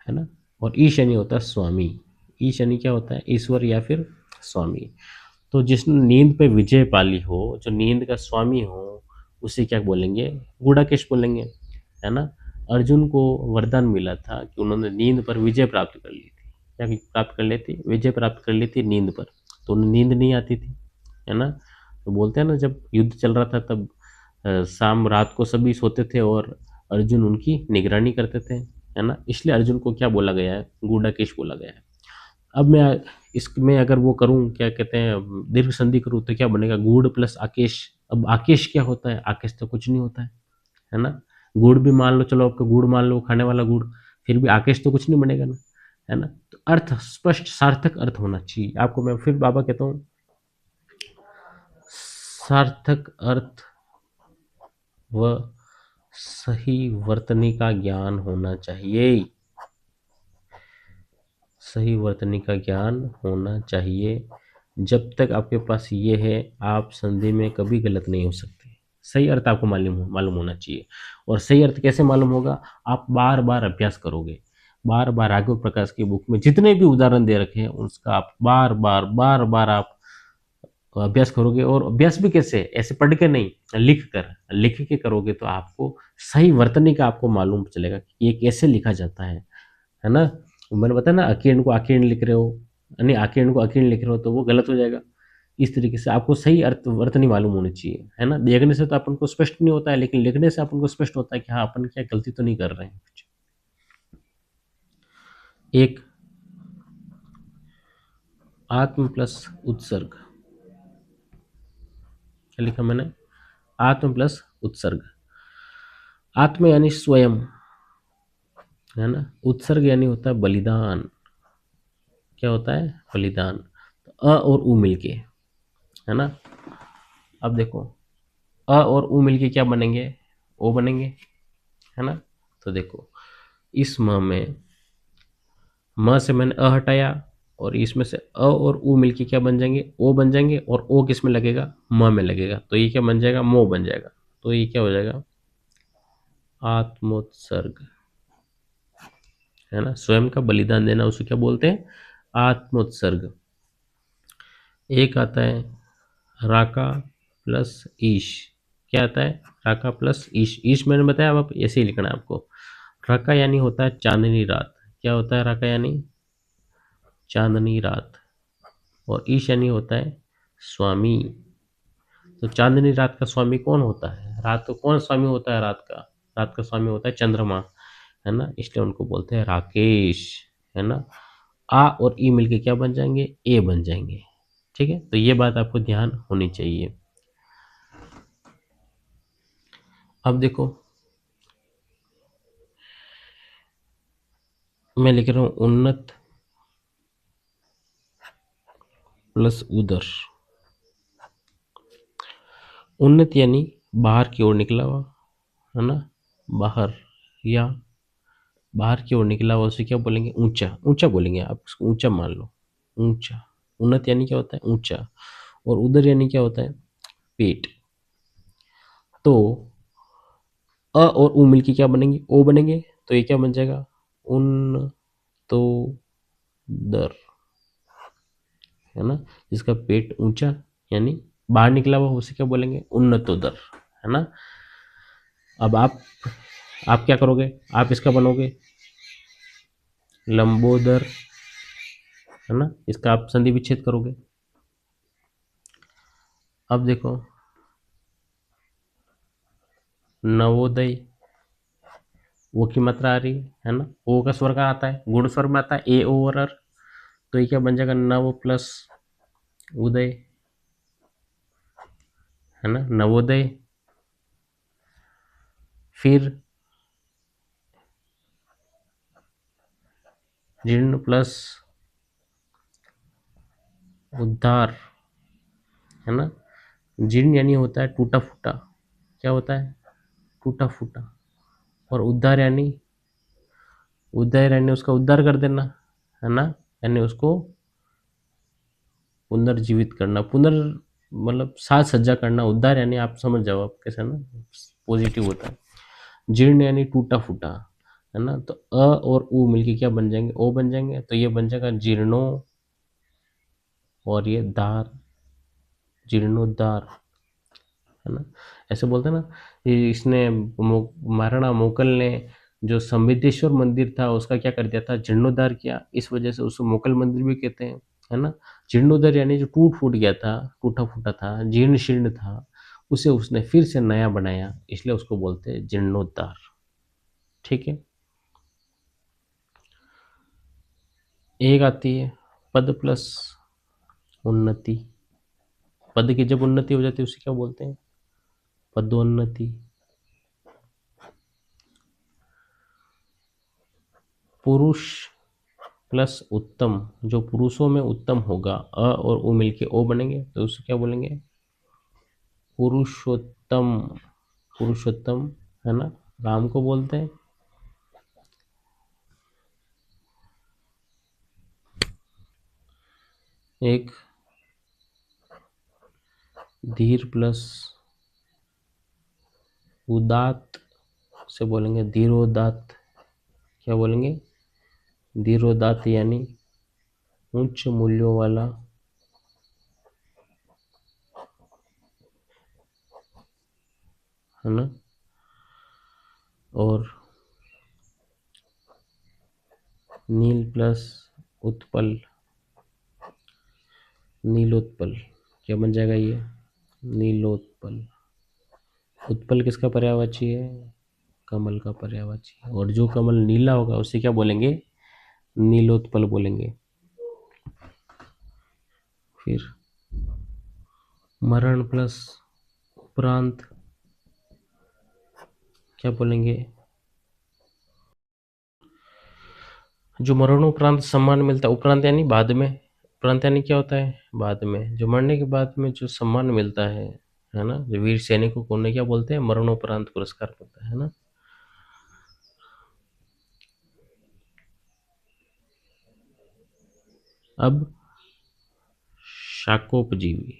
है ना। और ईश यानी होता है स्वामी। ईश यानी क्या होता है? ईश्वर या फिर स्वामी। तो जिसने नींद पे विजय पाली हो, जो नींद का स्वामी हो, उसे क्या बोलेंगे? गूढ़ाकेश बोलेंगे, है ना। अर्जुन को वरदान मिला था कि उन्होंने नींद पर विजय प्राप्त कर ली थी। क्या प्राप्त कर ली थी? विजय प्राप्त कर ली थी नींद पर। तो उन्हें नींद नहीं आती थी, है ना। तो बोलते हैं ना, जब युद्ध चल रहा था तब शाम रात को सभी सोते थे और अर्जुन उनकी निगरानी करते थे, है ना। इसलिए अर्जुन को क्या बोला गया है? गूढ़ाकेश बोला गया है। अब मैं इसमें अगर वो करूं, क्या कहते हैं, दीर्घ संधि करूं, तो क्या बनेगा? गूढ़ प्लस आकेश। अब आकेश क्या होता है? आकेश तो कुछ नहीं होता है ना। गुड़ भी मान लो, चलो आपका गुड़ मान लो, खाने वाला गुड़, फिर भी आकेश तो कुछ नहीं बनेगा ना, है ना। तो अर्थ स्पष्ट सार्थक अर्थ होना चाहिए आपको। मैं फिर बाबा कहता हूँ, सार्थक अर्थ व सही वर्तनी का ज्ञान होना चाहिए। सही वर्तनी का ज्ञान होना चाहिए। जब तक आपके पास ये है, आप संधि में कभी गलत नहीं हो सकते। सही अर्थ आपको मालूम होना चाहिए। और सही अर्थ कैसे मालूम होगा? आप बार बार अभ्यास करोगे। बार बार राघव प्रकाश की बुक में जितने भी उदाहरण दे रखे हैं, उसका आप बार बार आप अभ्यास करोगे। और अभ्यास भी कैसे? ऐसे पढ़ के नहीं, लिख के करोगे तो आपको सही वर्तनी का आपको मालूम चलेगा कि ये कैसे लिखा जाता है ना। मैंने बताया ना, अकीर्ण को आकीर्ण लिख रहे हो, नहीं आकीर्ण को अकीर्ण लिख रहे हो, तो वो गलत हो जाएगा। इस तरीके से आपको सही अर्थ वर्तनी मालूम होनी चाहिए, है ना। देखने से तो अपन को स्पष्ट नहीं होता है, लेकिन लिखने से अपन को स्पष्ट होता है कि हाँ, अपन क्या गलती तो नहीं कर रहे हैं कुछ। एक आत्म प्लस उत्सर्ग, क्या लिखा मैंने? आत्म प्लस उत्सर्ग। आत्म यानी स्वयं, है ना। उत्सर्ग यानी होता है बलिदान। क्या होता है? बलिदान। तो अ और उ मिलके, है ना। अब देखो, अ और उ मिलके क्या बनेंगे? ओ बनेंगे, है ना। तो देखो, इस म में, म से मैंने अ हटाया, और इसमें से अ और उ मिलके क्या बन जाएंगे? ओ बन जाएंगे। और ओ किस में लगेगा? म में लगेगा। तो ये क्या बन जाएगा? मो बन जाएगा। तो ये क्या हो जाएगा? आत्मोत्सर्ग, है ना। स्वयं का बलिदान देना, उसे क्या बोलते हैं? आत्मोत्सर्ग। एक आता है राका प्लस ईश। क्या आता है? राका प्लस ईश। ईश मैंने बताया, अब आप ऐसे ही लिखना है आपको। राका यानी होता है चांदनी रात। क्या होता है राका यानी? चांदनी रात। और ईश यानी होता है स्वामी। तो चांदनी रात का स्वामी कौन होता है? रात को कौन स्वामी होता है? रात का, रात का स्वामी होता है चंद्रमा, है ना। इसलिए उनको बोलते हैं राकेश, है ना। आ और ई मिलके क्या बन जाएंगे? ए बन जाएंगे। ठीक है, तो ये बात आपको ध्यान होनी चाहिए। अब देखो, मैं लिख रहा हूं उन्नत प्लस उदर। उन्नत यानी बाहर की ओर निकला हुआ, है ना। बाहर, या बाहर की ओर निकला हुआ, उसे क्या बोलेंगे? ऊंचा। ऊंचा बोलेंगे, आप उसको ऊंचा मान लो, ऊंचा। उन्नत यानी क्या होता है? ऊंचा। और उदर यानी क्या होता है? पेट। तो अ और उ मिलके क्या बनेंगे? ओ बनेंगे। तो ये क्या बन जाएगा? उन, तो, दर, है ना। जिसका पेट ऊंचा यानी बाहर निकला हुआ, उसे क्या बोलेंगे? उन्नतोदर, है ना। अब आप क्या करोगे? आप इसका बनोगे लंबोदर, है ना। इसका आप संधि विच्छेद करोगे। अब देखो, नवोदय, वो की मात्रा आ रही है ना। ओ का स्वर कहाँ आता है? गुण स्वर में आता है, ए ओ और अर। तो ये क्या बन जाएगा? नव प्लस उदय, है ना, नवोदय। फिर जीर्ण प्लस उद्धार, है ना। जीर्ण यानी होता है टूटा फूटा, क्या होता है, टूटा फूटा। और उद्धार यानी उसका उद्धार कर देना, है ना, यानी उसको पुनर्जीवित करना, मतलब साज सज्जा करना। उद्धार यानी आप समझ जाओ आप कैसे ना, पॉजिटिव होता है। जीर्ण यानी टूटा फूटा, है ना। तो अ और उ मिलके क्या बन जाएंगे, ओ बन जाएंगे। तो ये बन जाएगा जीर्णो, और ये दार, जीर्णोद्धार, है ना। ऐसे बोलते हैं ना, ये इसने महाराणा मोकल ने जो संवेदेश्वर मंदिर था उसका क्या कर दिया था, जीर्णोद्धार किया। इस वजह से उसको मोकल मंदिर भी कहते हैं, है ना। जीर्णोद्धार यानी जो टूट फूट गया था, टूटा फूटा था, जीर्ण शीर्ण था, उसे उसने फिर से नया बनाया, इसलिए उसको बोलते हैं जीर्णोद्धार। ठीक है। एक आती है पद प्लस उन्नति। पद की जब उन्नति हो जाती है उसे क्या बोलते हैं, पदोन्नति। पुरुष प्लस उत्तम, जो पुरुषों में उत्तम होगा, अ और उ मिलके ओ बनेंगे, तो उसे क्या बोलेंगे, पुरुषोत्तम। पुरुषोत्तम, है ना, राम को बोलते हैं। एक धीर प्लस उदात से बोलेंगे धीरोदात। क्या बोलेंगे, धीरोदात यानी उच्च मूल्यों वाला, है ना। और नील प्लस उत्पल, नीलोत्पल, क्या बन जाएगा ये, नीलोत्पल। उत्पल किसका पर्यायवाची है, कमल का पर्यायवाची है। और जो कमल नीला होगा उसे क्या बोलेंगे, नीलोत्पल बोलेंगे। फिर मरण प्लस उपरांत, क्या बोलेंगे, जो मरणोपरांत सम्मान मिलता है, उपरांत यानी बाद में, उपरांत यानी क्या होता है, बाद में, जो मरने के बाद में जो सम्मान मिलता है ना, जो वीर सैनिकों को उन्हें क्या बोलते हैं, मरणोपरांत पुरस्कार मिलता है ना। अब शाकोपजीवी,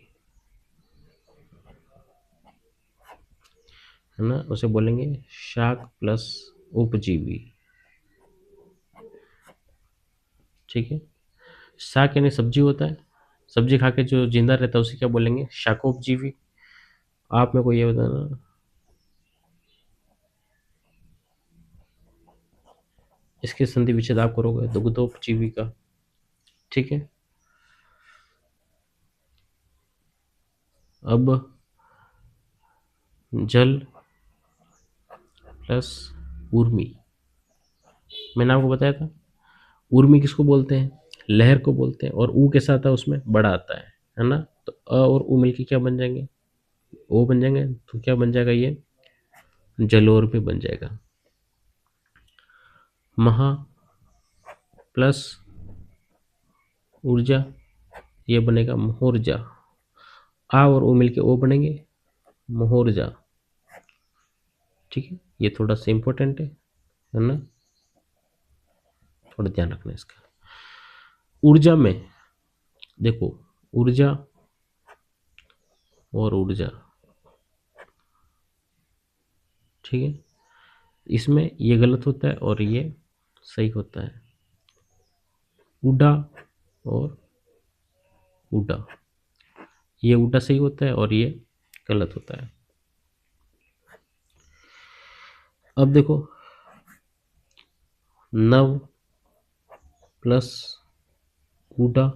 है ना, उसे बोलेंगे शाक प्लस उपजीवी। ठीक है। शाक यानी सब्जी होता है, सब्जी खा के जो जिंदा रहता है उसे क्या बोलेंगे, शाकोपजीवी। आप मेरे को ये बताना, इसके संधि विच्छेद आप करोगे, दुग्धोपजीवी का। ठीक है। अब जल प्लस उर्मी, मैंने आपको बताया था, उर्मी किसको बोलते हैं, लहर को बोलते हैं। और ऊ कैसा आता है उसमें, बड़ा आता है ना। तो अ और ऊ मिलके क्या बन जाएंगे, ओ बन जाएंगे। तो क्या बन जाएगा ये, जलोर पे बन जाएगा। महा प्लस ऊर्जा, ये बनेगा मोहर्जा। आ और ओ मिलके ओ बनेंगे, मोहर्जा। ठीक है, ये थोड़ा सा इंपॉर्टेंट है ना, थोड़ा ध्यान रखना इसका। ऊर्जा में देखो, ऊर्जा और ऊर्जा, ठीक है, इसमें ये गलत होता है और ये सही होता है। उडा और उडा, ये उडा सही होता है और ये गलत होता है। अब देखो, नव प्लस उडा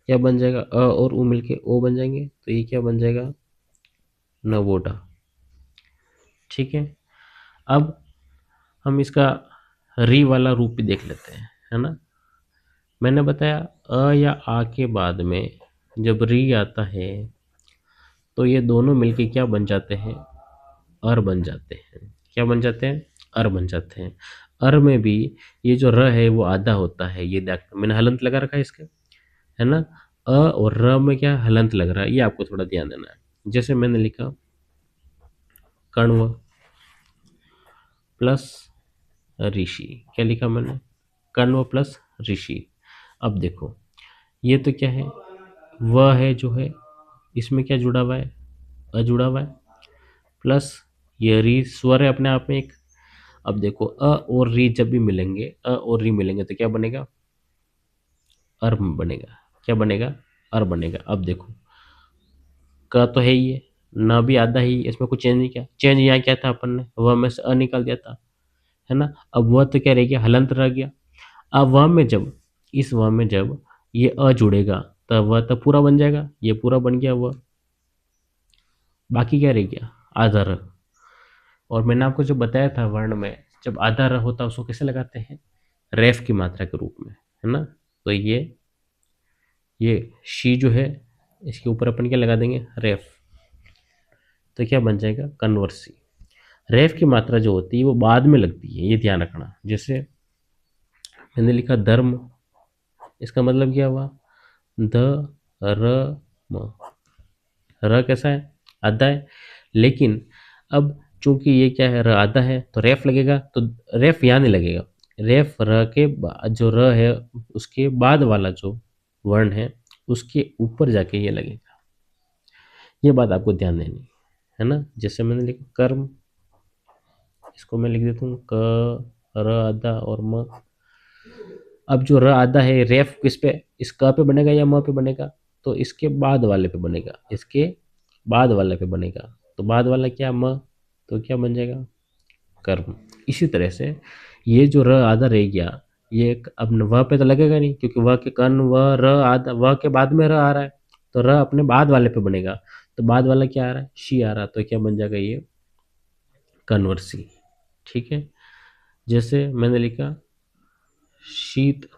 क्या बन जाएगा, अ और उ मिलके ओ बन जाएंगे, तो ये क्या बन जाएगा, नवोडा। ठीक है। अब हम इसका री वाला रूप भी देख लेते हैं, है ना। मैंने बताया अ या आ के बाद में जब री आता है तो ये दोनों मिलके क्या बन जाते हैं, अर बन जाते हैं। क्या बन जाते हैं, अर बन जाते हैं। अर में भी ये जो र है वो आधा होता है, ये देख मैंने हलंत लगा रखा है इसके, है ना। अ और र में क्या हलंत लग रहा है, ये आपको थोड़ा ध्यान देना है। जैसे मैंने लिखा कण्व प्लस ऋषि, क्या लिखा मैंने, कण्व प्लस ऋषि। अब देखो ये तो क्या है, वह है जो है, इसमें क्या जुड़ा हुआ है, अ जुड़ा हुआ है, प्लस ये री स्वर है अपने आप में एक। अब देखो अ और री जब भी मिलेंगे, अ और री मिलेंगे तो क्या बनेगा, अर बनेगा। क्या बनेगा, अर बनेगा। अब देखो क तो है ही है, न भी आधा ही, इसमें कुछ चेंज नहीं किया। चेंज यहाँ क्या था, अपन ने वह में से अ निकाल दिया था, है ना। अब वह तो क्या रह गया, हलंत रह गया। अब वह में जब, इस वह में जब ये अ जुड़ेगा तब वह तो पूरा बन जाएगा, ये पूरा बन गया वह, बाकी क्या रह गया, आधा र। और मैंने आपको जो बताया था वर्ण में, जब आधा र होता है उसको कैसे लगाते हैं, रेफ की मात्रा के रूप में, है ना। तो ये शी जो है, इसके ऊपर अपन क्या लगा देंगे, रेफ। तो क्या बन जाएगा, कन्वर्सी। रेफ की मात्रा जो होती है वो बाद में लगती है, ये ध्यान रखना। जैसे मैंने लिखा धर्म, इसका मतलब क्या हुआ, ध र म। र कैसा है, आधा है, लेकिन अब चूंकि ये क्या है, र आधा है तो रेफ लगेगा, तो रेफ यहाँ नहीं लगेगा। रेफ र के बाद जो र है उसके बाद वाला जो वर्ण है उसके ऊपर जाके ये लगेगा। ये बात आपको ध्यान देनी है ना। जैसे मैंने लिखा कर्म, इसको मैं लिख देता हूँ क र आधा और म। अब जो र आधा है रेफ किस पे, इस क पे बनेगा या म पे बनेगा, तो इसके बाद वाले पे बनेगा, इसके बाद वाले पे बनेगा। तो बाद वाला क्या, म, तो क्या बन जाएगा, कर्म। इसी तरह से ये जो र आधा रह गया, ये अब व पे तो लगेगा नहीं, क्योंकि व के कर्ण व र आधा, व के बाद में र आ रहा है, तो र अपने बाद वाले पे बनेगा। तो बाद वाला क्या आ रहा है, शी आ रहा है, तो क्या बन जाएगा ये कन्वर्सी। ठीक है। जैसे मैंने लिखा शीत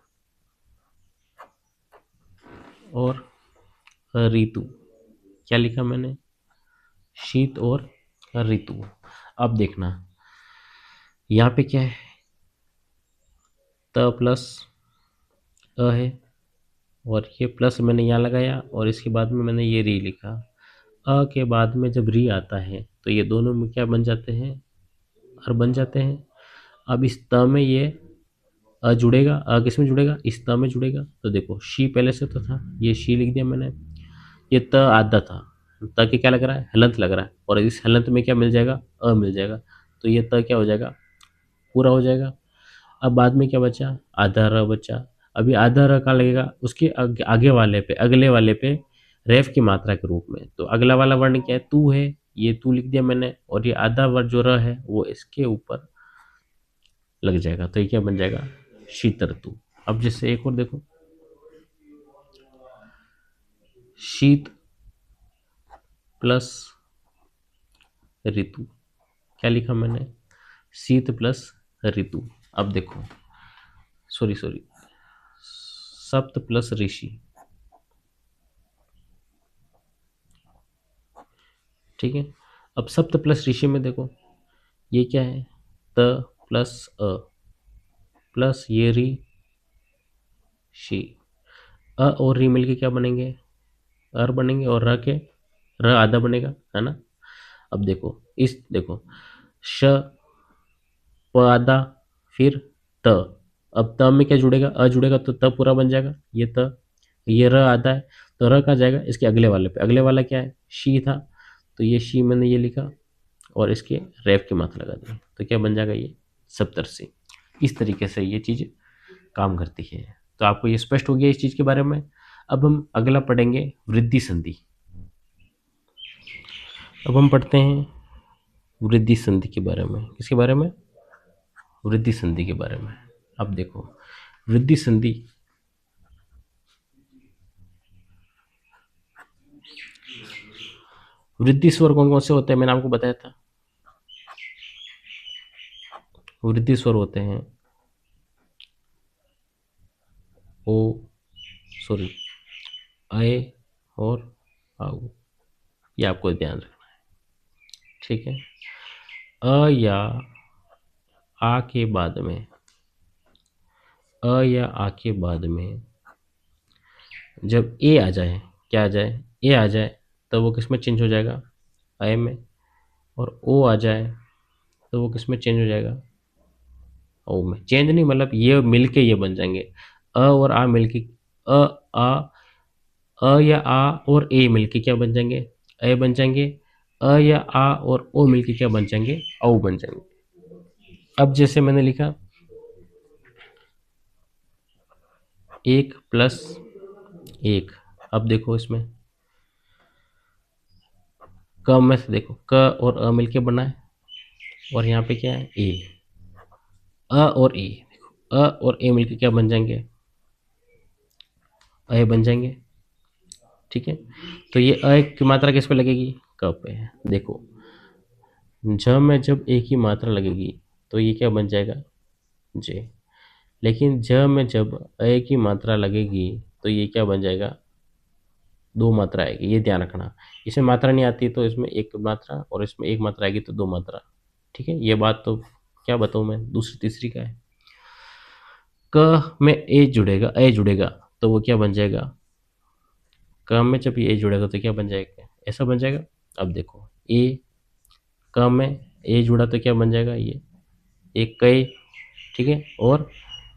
और ऋतु, क्या लिखा मैंने, शीत और ऋतु। अब देखना यहाँ पे क्या है, त प्लस अ है, और ये प्लस मैंने यहाँ लगाया, और इसके बाद में मैंने ये री लिखा। अ के बाद में जब री आता है तो ये दोनों में क्या बन जाते हैं, अर बन जाते हैं। अब इस त में ये अ जुड़ेगा, अ किस में जुड़ेगा, इस त में जुड़ेगा। तो देखो शी पहले से तो था, ये शी लिख दिया मैंने। ये त आधा था, त के क्या लग रहा है, हलंत लग रहा है, और इस हलंत में क्या मिल जाएगा, अ मिल जाएगा। तो ये त क्या हो जाएगा, पूरा हो जाएगा। अब बाद में क्या बचा, आधा र बचा। अभी आधा र कहाँ लगेगा, उसके आगे वाले पे, अगले वाले पे रेफ की मात्रा के रूप में। तो अगला वाला वर्ण क्या है, तू है, ये तू लिख दिया मैंने, और ये आधा वर्ण जो र है वो इसके ऊपर लग जाएगा। तो ये क्या बन जाएगा, शीत ऋतु। अब जैसे एक और देखो, शीत प्लस ऋतु, क्या लिखा मैंने, शीत प्लस ऋतु। अब देखो, सॉरी सॉरी, सप्त प्लस ऋषि। ठीक है। अब सप्त प्लस ऋषि में देखो ये क्या है, त प्लस अ प्लस ये री शी। अ और री मिलके क्या बनेंगे, अर बनेंगे, और र के र आधा बनेगा, है ना। अब देखो इस देखो, श प आधा, फिर त। अब त में क्या जुड़ेगा, अ जुड़ेगा तो त पूरा बन जाएगा, ये त। ये र आधा है, तो र कहाँ जाएगा, इसके अगले वाले पे। अगले वाला क्या है, शी था, तो ये शी मैंने ये लिखा, और इसके रेफ की मात्रा लगा दी, तो क्या बन जाएगा, ये सप्तर्षि। इस तरीके से ये चीज़ काम करती है। तो आपको ये स्पष्ट हो गया इस चीज़ के बारे में। अब हम अगला पढ़ेंगे वृद्धि संधि। अब हम पढ़ते हैं वृद्धि संधि के बारे में। किसके बारे में, वृद्धि संधि के बारे में। अब देखो वृद्धि संधि, वृद्धि स्वर कौन कौन से होते हैं, मैंने आपको बताया था। वृद्धि स्वर होते हैं ओ, सॉरी, आए और आओ। ये आपको ध्यान रखना है, ठीक है। अ या आ के बाद में, अ या आ के बाद में जब ए आ जाए, क्या आ जाए, ए आ जाए, तो वो किस में चेंज हो जाएगा, अय में। और ओ आ जाए तो वो किस में चेंज हो जाएगा, ओ में। चेंज नहीं मतलब ये मिलके ये बन जाएंगे, अ और आ मिलके, अ आ, अ या आ और ए मिलके क्या बन जाएंगे, ए बन जाएंगे। अ या आ और ओ मिलके क्या बन जाएंगे, औ बन जाएंगे। अब जैसे मैंने लिखा 1+1, अब देखो इसमें क में से देखो, क और अ मिलके बना है, और यहाँ पे क्या है, ए। अ और ए देखो, अ और ए मिलके क्या बन जाएंगे, अ बन जाएंगे, ठीक है। तो ये अ की मात्रा किस पे लगेगी, क पे है। देखो ज में जब ए की मात्रा लगेगी तो ये क्या बन जाएगा, जे। लेकिन ज में जब अ की मात्रा लगेगी तो ये क्या बन जाएगा, दो मात्रा आएगी, ये ध्यान रखना। इसमें मात्रा नहीं आती तो इसमें एक मात्रा, और इसमें एक मात्रा आएगी तो दो मात्रा, ठीक है। ये बात तो क्या बताऊँ मैं, दूसरी तीसरी का है। क में ए जुड़ेगा, ए जुड़ेगा तो वो क्या बन जाएगा, क में जब ये ए जुड़ेगा तो क्या बन जाएगा, ऐसा बन जाएगा। अब देखो ए, क में ए जुड़ा तो क्या बन जाएगा, ये एक कई, ठीक है। और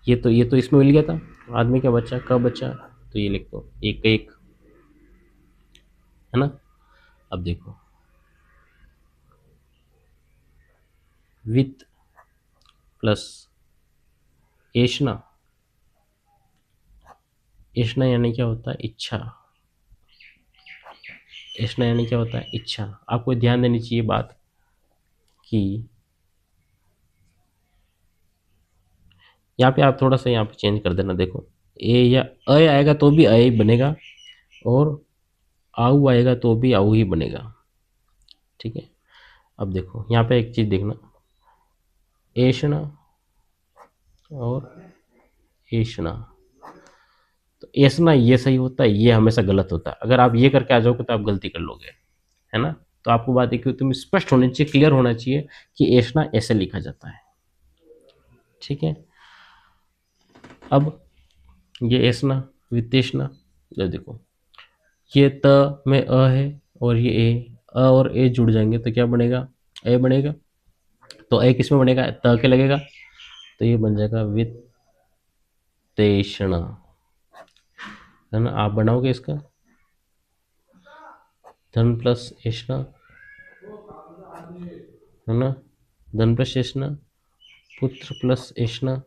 ये तो इसमें मिल गया था, आदमी क्या बच्चा, क बच्चा, तो ये लिख दो एक एक, है ना। अब देखो विथ प्लस एशना, एशना यानी क्या होता है, इच्छा। एशना यानी क्या होता है, इच्छा। आपको ध्यान देनी चाहिए बात कि यहाँ पे आप थोड़ा सा यहाँ पे चेंज कर देना। देखो ए या अ आएगा तो भी अ ही बनेगा, और आऊ आएगा तो भी आऊ ही बनेगा, ठीक है। अब देखो यहाँ पे एक चीज़ देखना, एशना और एशना, तो एशना ये सही होता है, ये हमेशा गलत होता है। अगर आप ये करके आ जाओगे तो आप गलती कर लोगे, है ना। तो आपको बात है कि तुम स्पष्ट होनी चाहिए, क्लियर होना चाहिए कि एशना ऐसे लिखा जाता है, ठीक है। अब ये एशना वित्तेषणा, ये देखो ये त में अ है और ये ए, अ और ए जुड़ जाएंगे तो क्या बनेगा, ए बनेगा। तो ए किस में बनेगा, त के लगेगा, तो ये बन जाएगा वित्तेषणा, है ना। आप बनाओगे इसका धन प्लस एषणा, है ना, धन प्लस एषणा, पुत्र प्लस एषणा,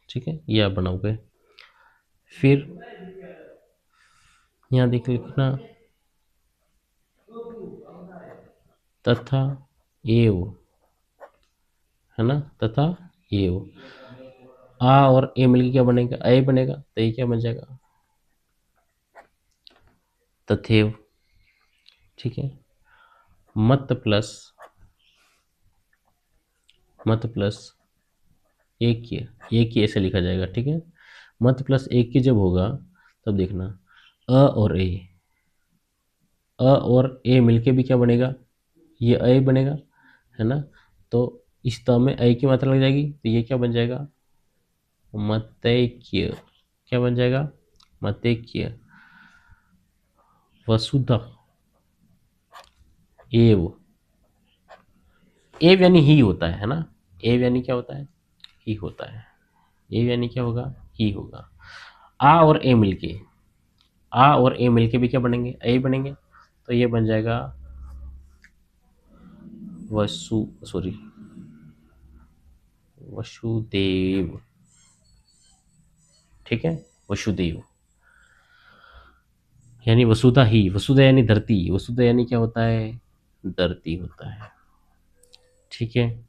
ठीक है, ये आप बनाओगे। फिर यहाँ देख लिखना तथा एव, है ना, तथा एव। आ और ए मिलकर क्या बनेगा, ए बनेगा, तो ये क्या बन जाएगा, तथेव, ठीक है। मत प्लस, मत प्लस एक ही ऐसे लिखा जाएगा, ठीक है। मत प्लस एक की जब होगा तब देखना अ और ए मिलके भी क्या बनेगा, ये अ बनेगा, है ना। तो इस त में अ की मात्रा लग जाएगी तो ये क्या बन जाएगा, मतैक्य, क्या बन जाएगा, मतैक्य। वसुधा एव, एव यानी ही होता है ना। एव यानी क्या होता है, ही होता है। एव यानी क्या होगा, ही होगा। आ और ए मिलके, आ और ए मिलके भी क्या बनेंगे, ए बनेंगे, तो ये बन जाएगा वसुदेव, ठीक है, वसुदेव यानी वसुधा ही, वसुधा यानी धरती, वसुधा यानी क्या होता है, धरती होता है, ठीक है।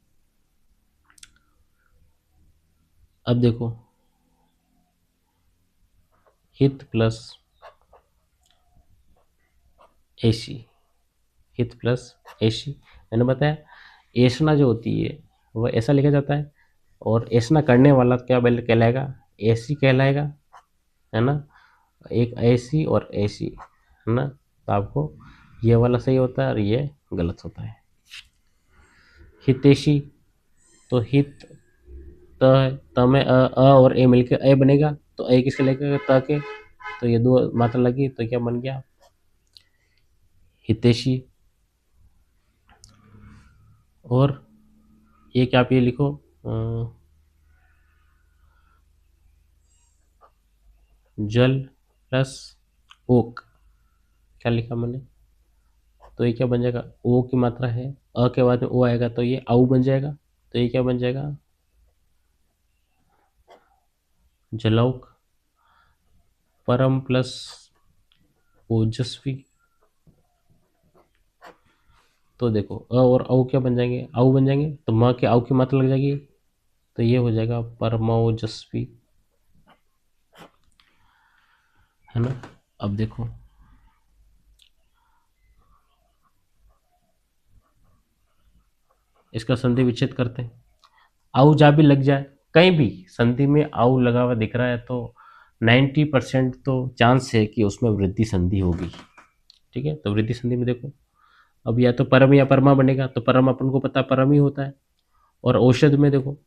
अब देखो हित प्लस एसी, हित प्लस एसी, मैंने बताया एसना जो होती है वह ऐसा लिखा जाता है, और एसना करने वाला क्या कहलाएगा, एसी कहलाएगा, है ना। एक ऐसी और ऐसी, है ना। तो आपको ये वाला सही होता है और ये गलत होता है। हितैषी, तो हित त है, त में अ और ए मिलकर ए बनेगा, तो ए किसके लगेगा, त के, तो ये दो मात्रा लगी तो क्या बन गया, हितैषी। और ये क्या, आप ये लिखो जल प्लस ओक, क्या लिखा मैंने, तो ये क्या बन जाएगा, ओ की मात्रा है, अ के बाद में ओ आएगा तो ये आऊ बन जाएगा, तो ये क्या बन जाएगा, जलौक। परम प्लस ओजस्वी, तो देखो अ और औ क्या बन जाएंगे, आऊ बन जाएंगे, तो म के आऊ की मात्रा लग जाएगी, तो ये हो जाएगा परमोजस्वी, है ना। अब देखो इसका संधि विच्छेद करते हैं। आऊ जा भी लग जाए, कहीं भी संधि में आऊ लगा हुआ दिख रहा है तो 90% तो चांस है कि उसमें वृद्धि संधि होगी। ठीक है, तो वृद्धि संधि में देखो, अब या तो परम या परमा बनेगा, तो परम अपन को पता परम ही होता है। और औषध में देखो,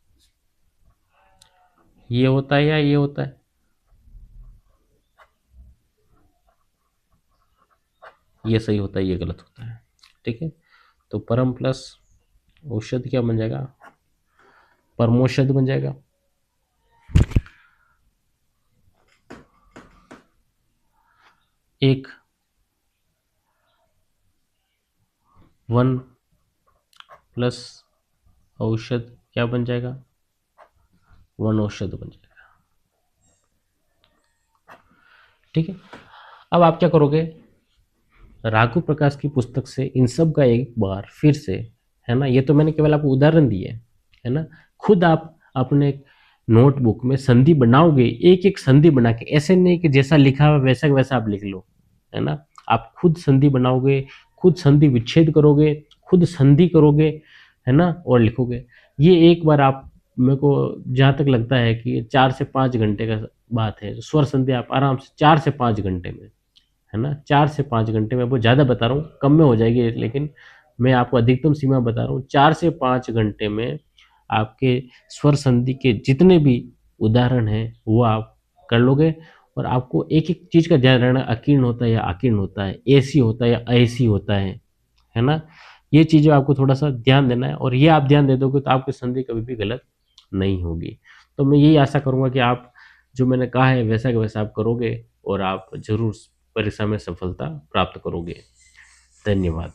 ये होता है या ये होता है, ये सही होता है, ये गलत होता है। ठीक है, तो परम प्लस औषध क्या बन जाएगा, परमोषध बन जाएगा। एक वन प्लस औषध क्या बन जाएगा, वन औषध बन जाएगा। ठीक है, अब आप क्या करोगे, राघु प्रकाश की पुस्तक से इन सब का एक बार फिर से, है ना, ये तो मैंने केवल आपको उदाहरण दिए, है ना, खुद आप अपने नोटबुक में संधि बनाओगे, एक एक संधि बना के, ऐसे नहीं कि जैसा लिखा हुआ वैसा वैसा आप लिख लो, है ना। आप खुद संधि बनाओगे, खुद संधि विच्छेद करोगे, खुद संधि करोगे, है ना, और लिखोगे। ये एक बार आप, मेरे को जहाँ तक लगता है कि 4 से 5 घंटे का बात है, स्वर संधि आप आराम से 4 से 5 घंटे में, है ना, 4 से 5 घंटे में, बहुत ज़्यादा बता रहा हूँ, कम में हो जाएगी, लेकिन मैं आपको अधिकतम सीमा बता रहा हूँ, 4 से 5 घंटे में आपके स्वर संधि के जितने भी उदाहरण हैं वो आप कर लोगे। और आपको एक एक चीज़ का ध्यान रहना, अकीर्ण होता है या आकीर्ण होता है, ऐसी होता है या ऐसी होता है ना, ये चीज़ें आपको थोड़ा सा ध्यान देना है, और ये आप ध्यान दे दोगे तो आपकी संधि कभी भी गलत नहीं होगी। तो मैं यही आशा करूँगा कि आप जो मैंने कहा है वैसा का वैसा आप करोगे और आप जरूर परीक्षा में सफलता प्राप्त करोगे। धन्यवाद।